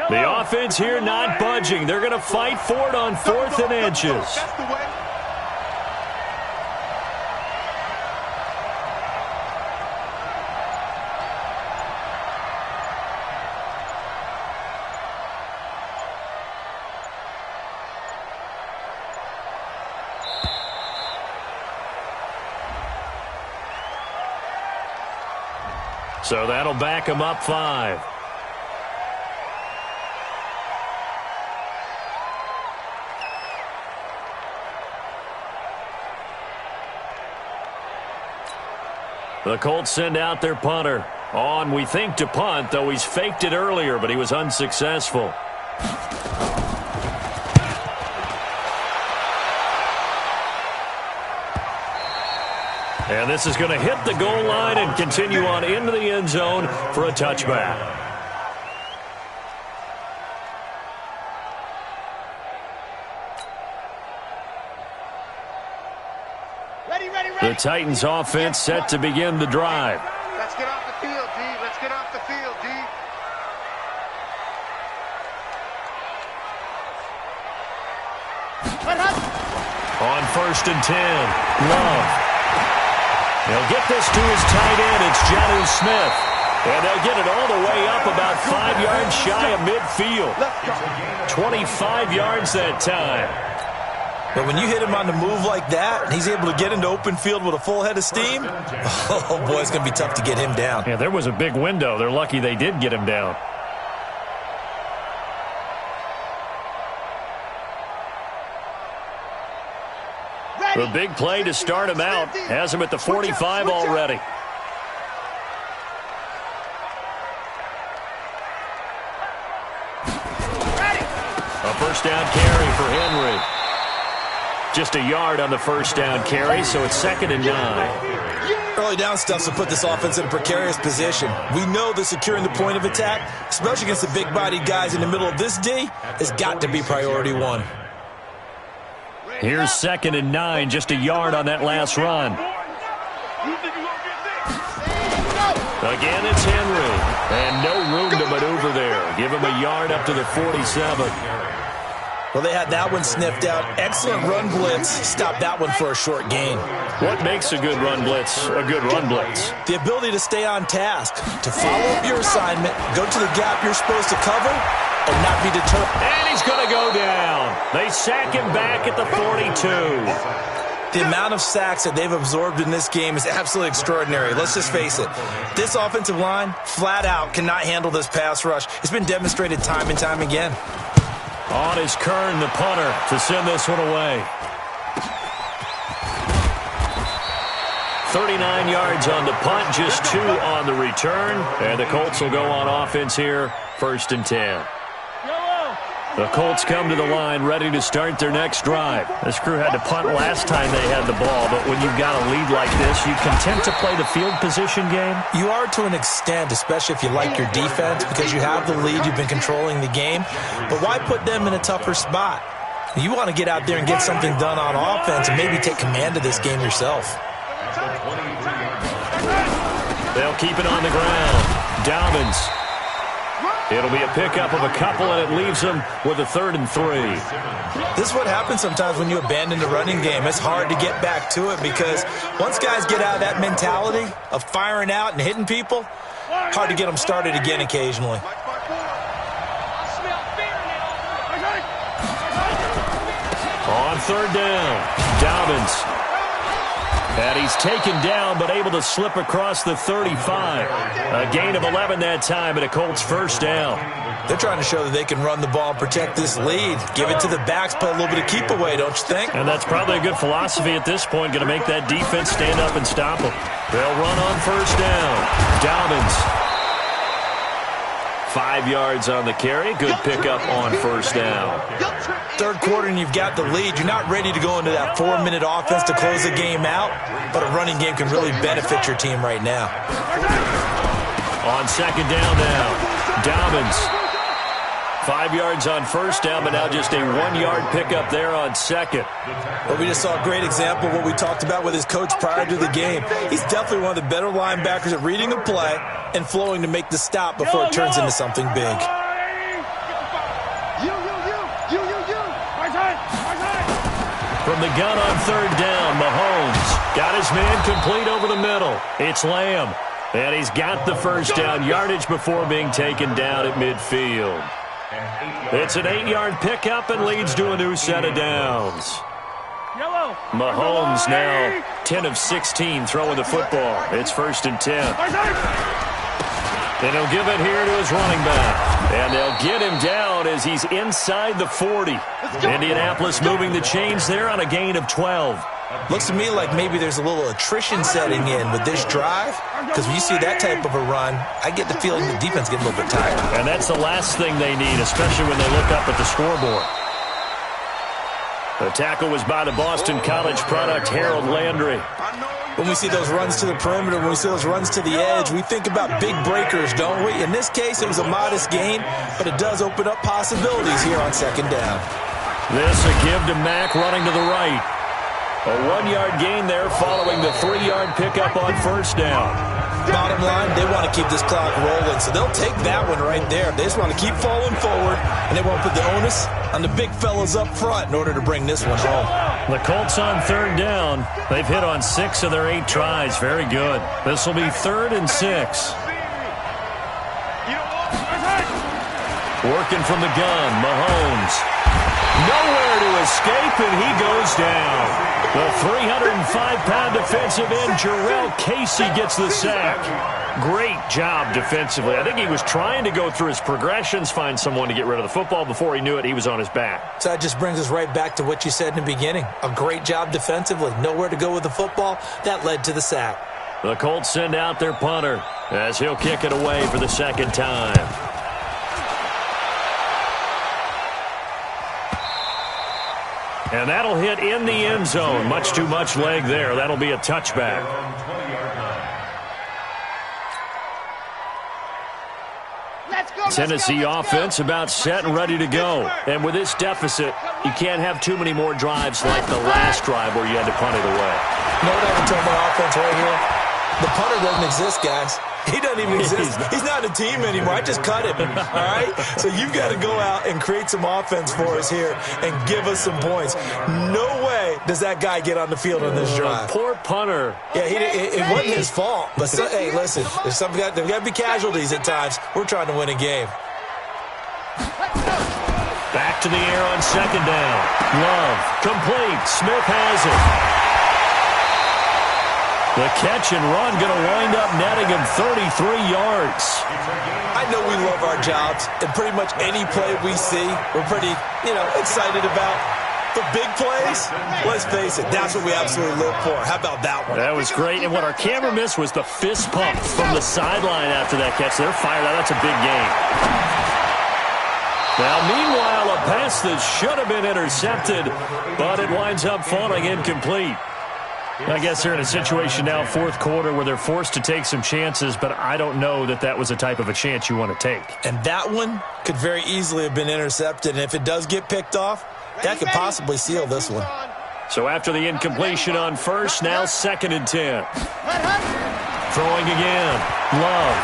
The offense here not budging. They're going to fight for it on 4th and inches. That's the way. So that'll back them up 5. The Colts send out their punter. On, we think, to punt, though he's faked it earlier, but he was unsuccessful. And this is going to hit the goal line and continue on into the end zone for a touchback. The Titans offense set to begin the drive. Let's get off the field, D. Let's get off the field, D. On 1st and 10, Love. They'll get this to his tight end. It's Jonnu Smith. And they'll get it all the way up about 5 yards shy of midfield. 25 yards that time. But when you hit him on the move like that, and he's able to get into open field with a full head of steam, oh, boy, it's going to be tough to get him down. Yeah, there was a big window. They're lucky they did get him down. The big play to start him out has him at the 45 already. A 1st down carry for Henry. Just a yard on the 1st down carry, so it's 2nd and 9. Early down stuff will put this offense in a precarious position. We know that securing the point of attack, especially against the big-bodied guys in the middle of this D, has got to be priority 1. Here's 2nd and 9, just a yard on that last run. Again, it's Henry. And no room to maneuver there. Give him a yard up to the 47. Well, they had that one sniffed out. Excellent run blitz. Stop that one for a short gain. What makes a good run blitz a good run blitz? The ability to stay on task, to follow up your assignment, go to the gap you're supposed to cover, and not be deterred. And he's going to go down. They sack him back at the 42. The amount of sacks that they've absorbed in this game is absolutely extraordinary. Let's just face it. This offensive line, flat out, cannot handle this pass rush. It's been demonstrated time and time again. On is Kern, the punter, to send this one away. 39 yards on the punt, just 2 on the return. And the Colts will go on offense here, 1st and 10. The Colts come to the line ready to start their next drive. This crew had to punt last time they had the ball, but when you've got a lead like this, you content to play the field position game? You are to an extent, especially if you like your defense, because you have the lead, you've been controlling the game. But why put them in a tougher spot? You want to get out there and get something done on offense and maybe take command of this game yourself. They'll keep it on the ground. Dobbins. It'll be a pickup of a couple, and it leaves them with a 3rd and 3. This is what happens sometimes when you abandon the running game. It's hard to get back to it because once guys get out of that mentality of firing out and hitting people, hard to get them started again occasionally. On 3rd down, Dobbins. And he's taken down, but able to slip across the 35. A gain of 11 that time, and a Colts 1st down. They're trying to show that they can run the ball and protect this lead. Give it to the backs, play a little bit of keep away, don't you think? And that's probably a good philosophy at this point, going to make that defense stand up and stop them. They'll run on 1st down. Dobbins. 5 yards on the carry. Good pickup on 1st down. 3rd quarter and you've got the lead. You're not ready to go into that 4-minute offense to close the game out, but a running game can really benefit your team right now. On 2nd down now, Dobbins. 5 yards on 1st down, but now just a 1-yard pickup there on 2nd. Well, we just saw a great example of what we talked about with his coach prior to the game. He's definitely one of the better linebackers at reading the play and flowing to make the stop before it turns into something big. From the gun on 3rd down, Mahomes got his man complete over the middle. It's Lamb, and he's got the 1st down yardage before being taken down at midfield. It's an 8-yard pickup and leads to a new set of downs. Mahomes now 10 of 16 throwing the football. It's 1st and 10. And he'll give it here to his running back. And they'll get him down as he's inside the 40. Indianapolis moving the chains there on a gain of 12. Looks to me like maybe there's a little attrition setting in with this drive, because when you see that type of a run, I get the feeling the defense gets a little bit tired. And that's the last thing they need, especially when they look up at the scoreboard. The tackle was by the Boston College product, Harold Landry. When we see those runs to the perimeter, when we see those runs to the edge, we think about big breakers, don't we? In this case, it was a modest gain, but it does open up possibilities here on 2nd down. This a give to Mack running to the right. A 1-yard gain there following the 3-yard pickup on 1st down. Bottom line, they want to keep this clock rolling, so they'll take that one right there. They just want to keep falling forward, and they want to put the onus on the big fellas up front in order to bring this one home. The Colts on 3rd down. They've hit on 6 of their 8 tries. Very good. This will be 3rd and 6. Working from the gun, Mahomes. Nowhere to escape, and he goes down. The 305-pound defensive end, Jarrell Casey, gets the sack. Great job defensively. I think he was trying to go through his progressions, find someone to get rid of the football. Before he knew it, he was on his back. So that just brings us right back to what you said in the beginning. A great job defensively. Nowhere to go with the football. That led to the sack. The Colts send out their punter as he'll kick it away for the 2nd time. And that'll hit in the end zone. Much too much leg there. That'll be a touchback. Tennessee offense about set and ready to go. And with this deficit, you can't have too many more drives like the last drive where you had to punt it away. You know what I can tell my offense right here? The punter doesn't exist, guys. He doesn't even exist. He's not a team anymore. I just cut him, all right? So you've got to go out and create some offense for us here and give us some points. No way does that guy get on the field on this drive. Poor punter. Yeah, it wasn't his fault. But, hey, listen, there's got to be casualties at times. We're trying to win a game. Back to the air on second down. Love, complete. Smith has it. The catch and run going to wind up netting him 33 yards. I know we love our jobs, and pretty much any play we see, we're pretty, excited about. The big plays, let's face it, that's what we absolutely live for. How about that one? That was great, and what our camera missed was the fist pump from the sideline after that catch. They're fired out. That's a big game. Now, meanwhile, a pass that should have been intercepted, but it winds up falling incomplete. I guess they're in a situation now, fourth quarter, where they're forced to take some chances, but I don't know that that was the type of a chance you want to take. And that one could very easily have been intercepted, and if it does get picked off, that could possibly seal this one. So after the incompletion on first, now 2nd and 10. Throwing again. Love.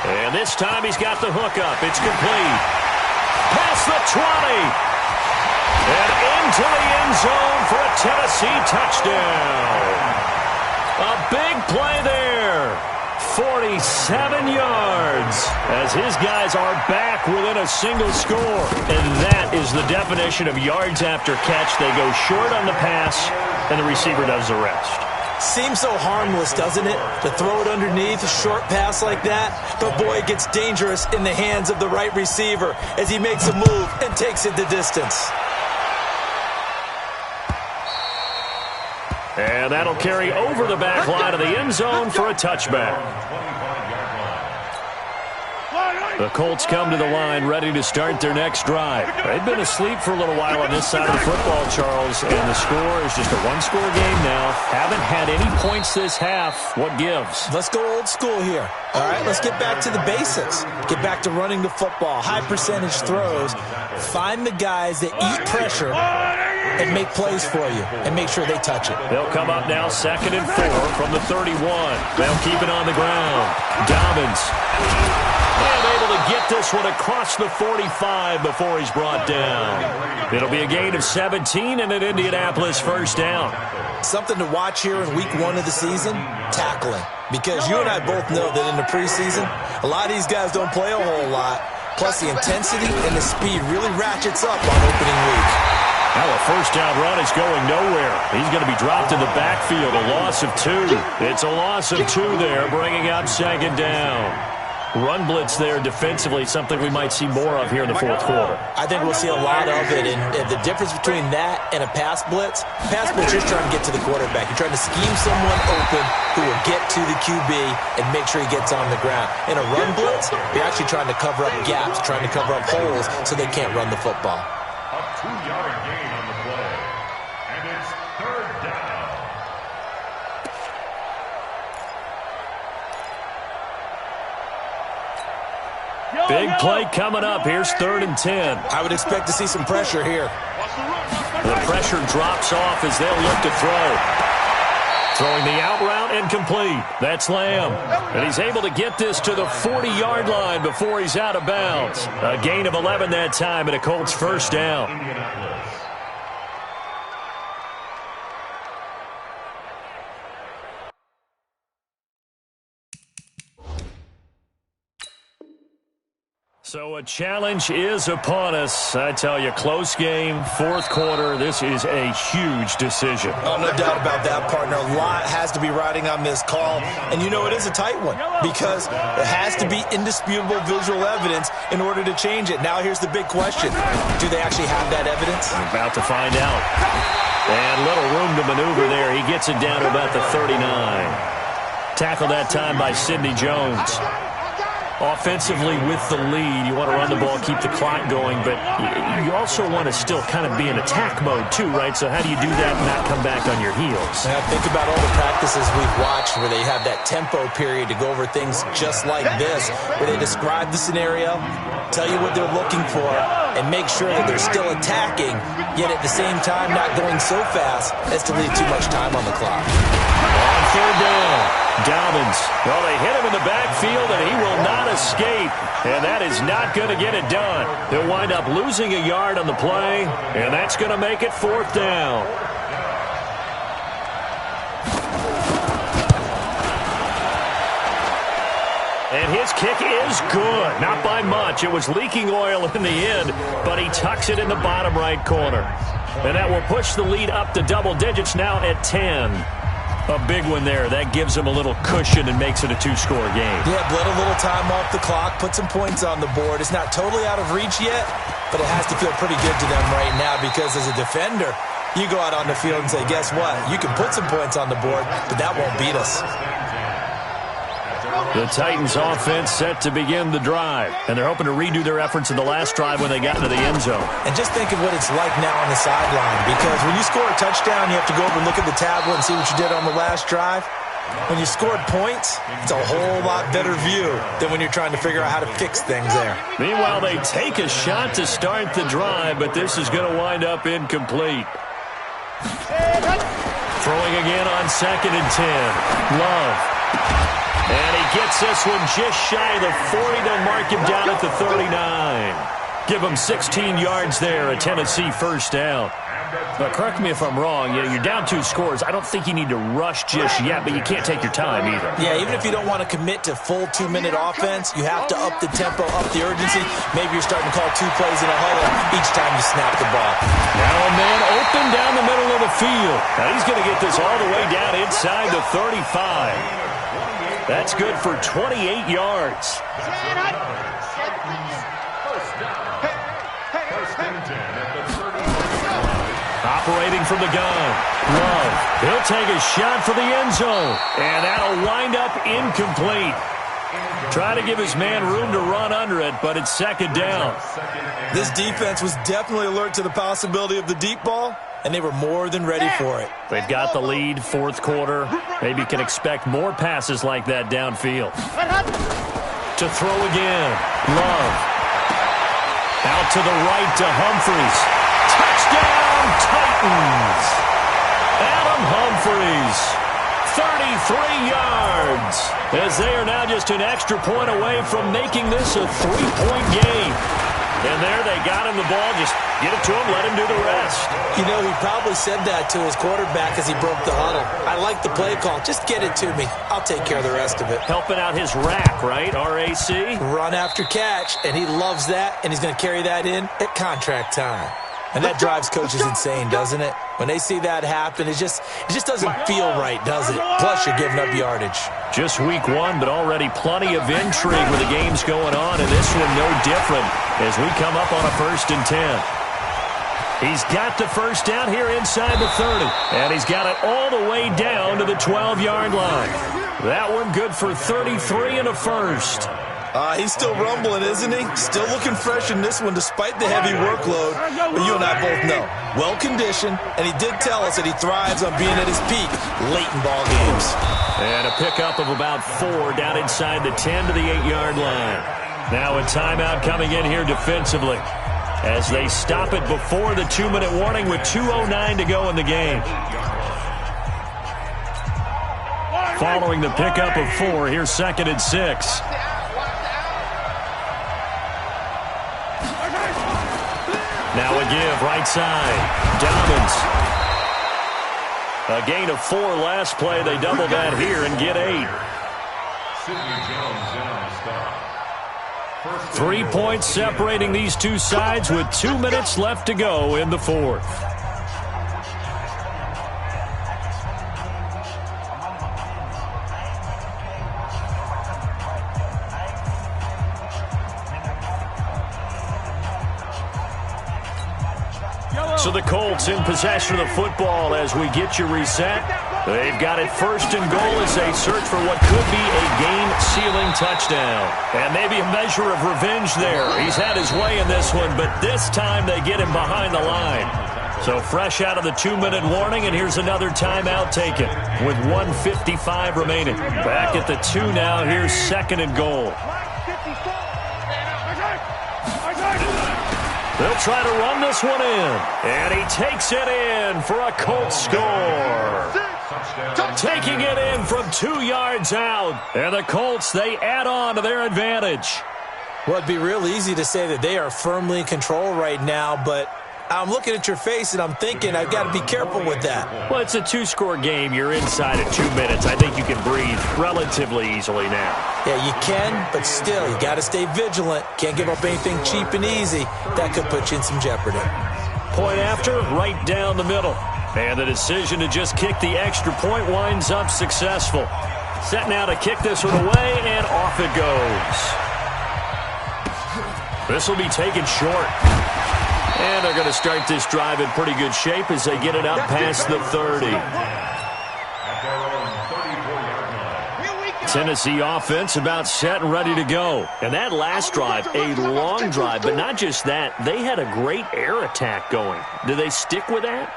And this time he's got the hook up. It's complete. Past the 20. And into the end zone for a Tennessee touchdown. A big play there. 47 yards as his guys are back within a single score. And that is the definition of yards after catch. They go short on the pass, and the receiver does the rest. Seems so harmless, doesn't it, to throw it underneath a short pass like that? But, boy, it gets dangerous in the hands of the right receiver as he makes a move and takes it the distance. And that'll carry over the back line of the end zone for a touchback. The Colts come to the line ready to start their next drive. They've been asleep for a little while on this side of the football, Charles, and the score is just a one-score game now. Haven't had any points this half. What gives? Let's go old school here. All right, let's get back to the basics. Get back to running the football, high-percentage throws. Find the guys that eat pressure and make plays for you and make sure they touch it. They'll come up now 2nd and 4 from the 31. They'll keep it on the ground. Dobbins. And able to get this one across the 45 before he's brought down. It'll be a gain of 17 and an Indianapolis first down. Something to watch here in week 1 of the season, tackling. Because you and I both know that in the preseason, a lot of these guys don't play a whole lot. Plus the intensity and the speed really ratchets up on opening week. Now a first down run is going nowhere. He's going to be dropped in the backfield, a loss of 2. It's a loss of 2 there, bringing up 2nd down. Run blitz there defensively, something we might see more of here in the fourth quarter. I think we'll see a lot of it, and the difference between that and a pass blitz, you're trying to get to the quarterback. You're trying to scheme someone open who will get to the QB and make sure he gets on the ground. In a run blitz, you're actually trying to cover up gaps, trying to cover up holes so they can't run the football. A 2-yard gain on the play, and it's 3rd down. Big play coming up. Here's 3rd and 10. I would expect to see some pressure here. The pressure drops off as they'll look to throw. Throwing the out route incomplete. That's Lamb. And he's able to get this to the 40-yard line before he's out of bounds. A gain of 11 that time and a Colts first down. So a challenge is upon us. I tell you, close game, fourth quarter. This is a huge decision. Oh, no doubt about that, partner. A lot has to be riding on this call. And you know it is a tight one because it has to be indisputable visual evidence in order to change it. Now here's the big question. Do they actually have that evidence? We're about to find out. And little room to maneuver there. He gets it down to about the 39. Tackled that time by Sidney Jones. Offensively with the lead, you want to run the ball, keep the clock going, but you also want to still kind of be in attack mode too, right? So how do you do that and not come back on your heels? Now think about all the practices we've watched where they have that tempo period to go over things just like this, where they describe the scenario, tell you what they're looking for, and make sure that they're still attacking, yet at the same time not going so fast as to leave too much time on the clock. On 3rd down. Dobbins. Well, they hit him in the backfield, and he will not escape. And that is not going to get it done. They'll wind up losing a yard on the play, and that's going to make it 4th down. And his kick is good. Not by much. It was leaking oil in the end, but he tucks it in the bottom right corner. And that will push the lead up to double digits now at 10. A big one there. That gives him a little cushion and makes it a two-score game. Yeah, bled a little time off the clock, put some points on the board. It's not totally out of reach yet, but it has to feel pretty good to them right now because as a defender, you go out on the field and say, guess what? You can put some points on the board, but that won't beat us. The Titans offense set to begin the drive, and they're hoping to redo their efforts in the last drive when they got into the end zone. And just think of what it's like now on the sideline, because when you score a touchdown, you have to go over and look at the tablet and see what you did on the last drive. When you scored points, it's a whole lot better view than when you're trying to figure out how to fix things there. Meanwhile, they take a shot to start the drive, but this is going to wind up incomplete. Throwing again on 2nd and 10. Love. And he gets this one just shy of the 40. They'll mark him down at the 39. Give him 16 yards there, a Tennessee first down. But correct me if I'm wrong, you're down 2 scores. I don't think you need to rush just yet, but you can't take your time either. Yeah, even if you don't want to commit to full 2-minute offense, you have to up the tempo, up the urgency. Maybe you're starting to call 2 plays in a huddle each time you snap the ball. Now a man open down the middle of the field. Now he's going to get this all the way down inside the 35. That's good for 28 yards. Operating from the gun. Love. He'll take a shot for the end zone. And that'll wind up incomplete. Trying to give his man room to run under it, but it's 2nd down. This defense was definitely alert to the possibility of the deep ball, and they were more than ready for it. They've got the lead, 4th quarter. Maybe can expect more passes like that downfield. To throw again. Love. Out to the right to Humphries. Touchdown, Titans! Adam Humphries, 33 yards, as they are now just an extra point away from making this a 3-point game. And there they got him the ball. Just get it to him, let him do the rest. You know, he probably said that to his quarterback as he broke the huddle. I like the play call. Just get it to me. I'll take care of the rest of it. Helping out his rack, right? RAC? Run after catch, and he loves that, and he's going to carry that in at contract time. And that drives coaches insane, doesn't it? When they see that happen, it just doesn't feel right, does it? Plus, you're giving up yardage. Just week 1, but already plenty of intrigue with the games going on, and this one no different as we come up on a 1st and 10. He's got the first down here inside the 30, and he's got it all the way down to the 12-yard line. That one good for 33 and a first. He's still rumbling, isn't he? Still looking fresh in this one despite the heavy workload. But you and I both know, well-conditioned, and he did tell us that he thrives on being at his peak late in ball games. And a pickup of about 4 down inside the 10 to the 8-yard line. Now a timeout coming in here defensively as they stop it before the 2-minute warning with 2:09 to go in the game. Following the pickup of 4, here's 2nd and 6. Now a give, right side. Dobbins. A gain of 4 last play. They double that here and get 8. 3 points separating these two sides with 2 minutes left to go in the 4th. So the Colts in possession of the football as we get you reset. They've got it 1st and goal as they search for what could be a game-sealing touchdown. And maybe a measure of revenge there. He's had his way in this one, but this time they get him behind the line. So fresh out of the 2-minute warning, and here's another timeout taken with 1:55 remaining. Back at the 2 now. Here's 2nd and goal. They'll try to run this one in. And he takes it in for a Colts score. Taking it in from 2 yards out. And the Colts, they add on to their advantage. Well, it'd be real easy to say that they are firmly in control right now, but I'm looking at your face, and I'm thinking I've got to be careful with that. Well, it's a 2-score game. You're inside of 2 minutes. I think you can breathe relatively easily now. Yeah, you can, but still, you got to stay vigilant. Can't give up anything cheap and easy. That could put you in some jeopardy. Point after, right down the middle. And the decision to just kick the extra point winds up successful. Set now to kick this one away, and off it goes. This will be taken short. And they're going to start this drive in pretty good shape as they get it up past the 30. Tennessee offense about set and ready to go. And that last drive, a long drive, but not just that. They had a great air attack going. Do they stick with that?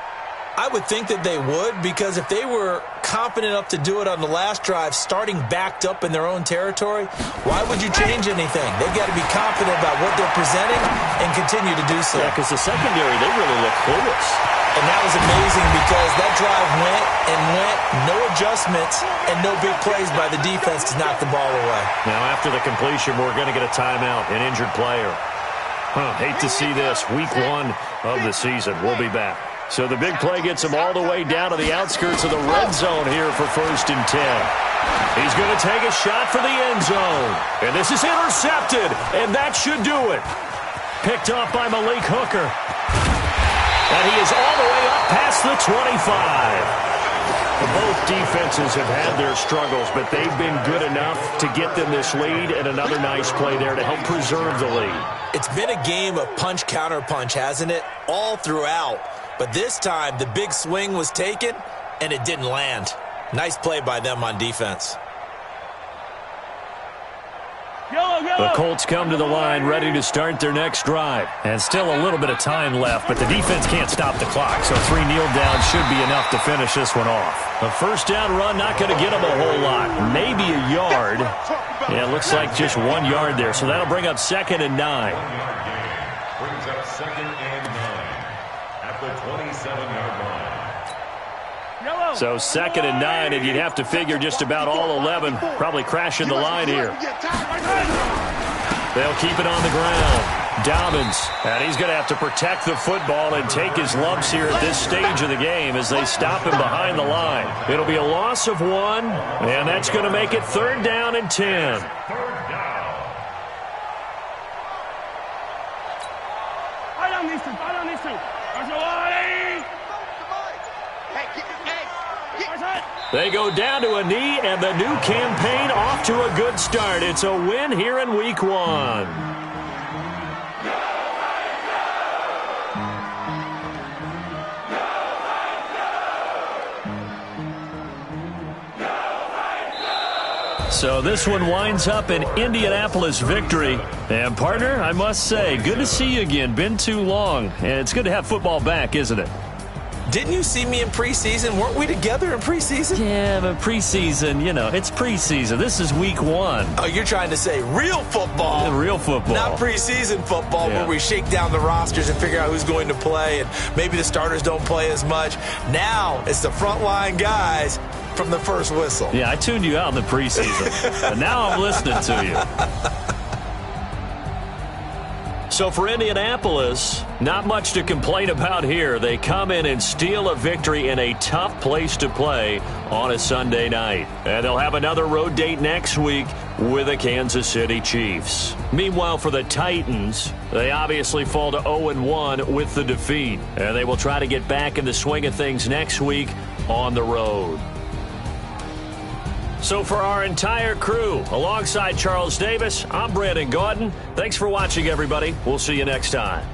I would think that they would, because if they were confident enough to do it on the last drive, starting backed up in their own territory, why would you change anything? They've got to be confident about what they're presenting and continue to do so. Yeah, because the secondary, they really look clueless. And that was amazing because that drive went and went, no adjustments, and no big plays by the defense to knock the ball away. Now, after the completion, we're going to get a timeout, an injured player. Hate to see this. Week 1 of the season. We'll be back. So the big play gets him all the way down to the outskirts of the red zone here for 1st and 10. He's going to take a shot for the end zone. And this is intercepted, and that should do it. Picked off by Malik Hooker. And he is all the way up past the 25. Both defenses have had their struggles, but they've been good enough to get them this lead, and another nice play there to help preserve the lead. It's been a game of punch-counter-punch, hasn't it? All throughout. But this time, the big swing was taken, and it didn't land. Nice play by them on defense. The Colts come to the line ready to start their next drive. And still a little bit of time left, but the defense can't stop the clock, so 3 kneel downs should be enough to finish this one off. A first down run, not going to get them a whole lot. Maybe a yard. Yeah, it looks like just 1 yard there, so that'll bring up 2nd and 9. Brings up 2nd and 9 at the 27-yard line. So 2nd and 9, and you'd have to figure just about all 11 probably crashing the line here. They'll keep it on the ground. Dobbins, and he's going to have to protect the football and take his lumps here at this stage of the game as they stop him behind the line. It'll be a loss of 1, and that's going to make it 3rd down and 10. They go down to a knee, and the new campaign off to a good start. It's a win here in Week 1. So this one winds up an Indianapolis victory. And, partner, I must say, good to see you again. Been too long. And it's good to have football back, isn't it? Didn't you see me in preseason? Weren't we together in preseason? Yeah, but preseason, you know, it's preseason. This is Week 1. Oh, you're trying to say real football. Yeah, real football. Not preseason football where we shake down the rosters and figure out who's going to play, and maybe the starters don't play as much. Now it's the frontline guys from the first whistle. Yeah, I tuned you out in the preseason, but now I'm listening to you. So for Indianapolis, not much to complain about here. They come in and steal a victory in a tough place to play on a Sunday night. And they'll have another road date next week with the Kansas City Chiefs. Meanwhile, for the Titans, they obviously fall to 0-1 with the defeat. And they will try to get back in the swing of things next week on the road. So for our entire crew, alongside Charles Davis, I'm Brandon Gaudin. Thanks for watching, everybody. We'll see you next time.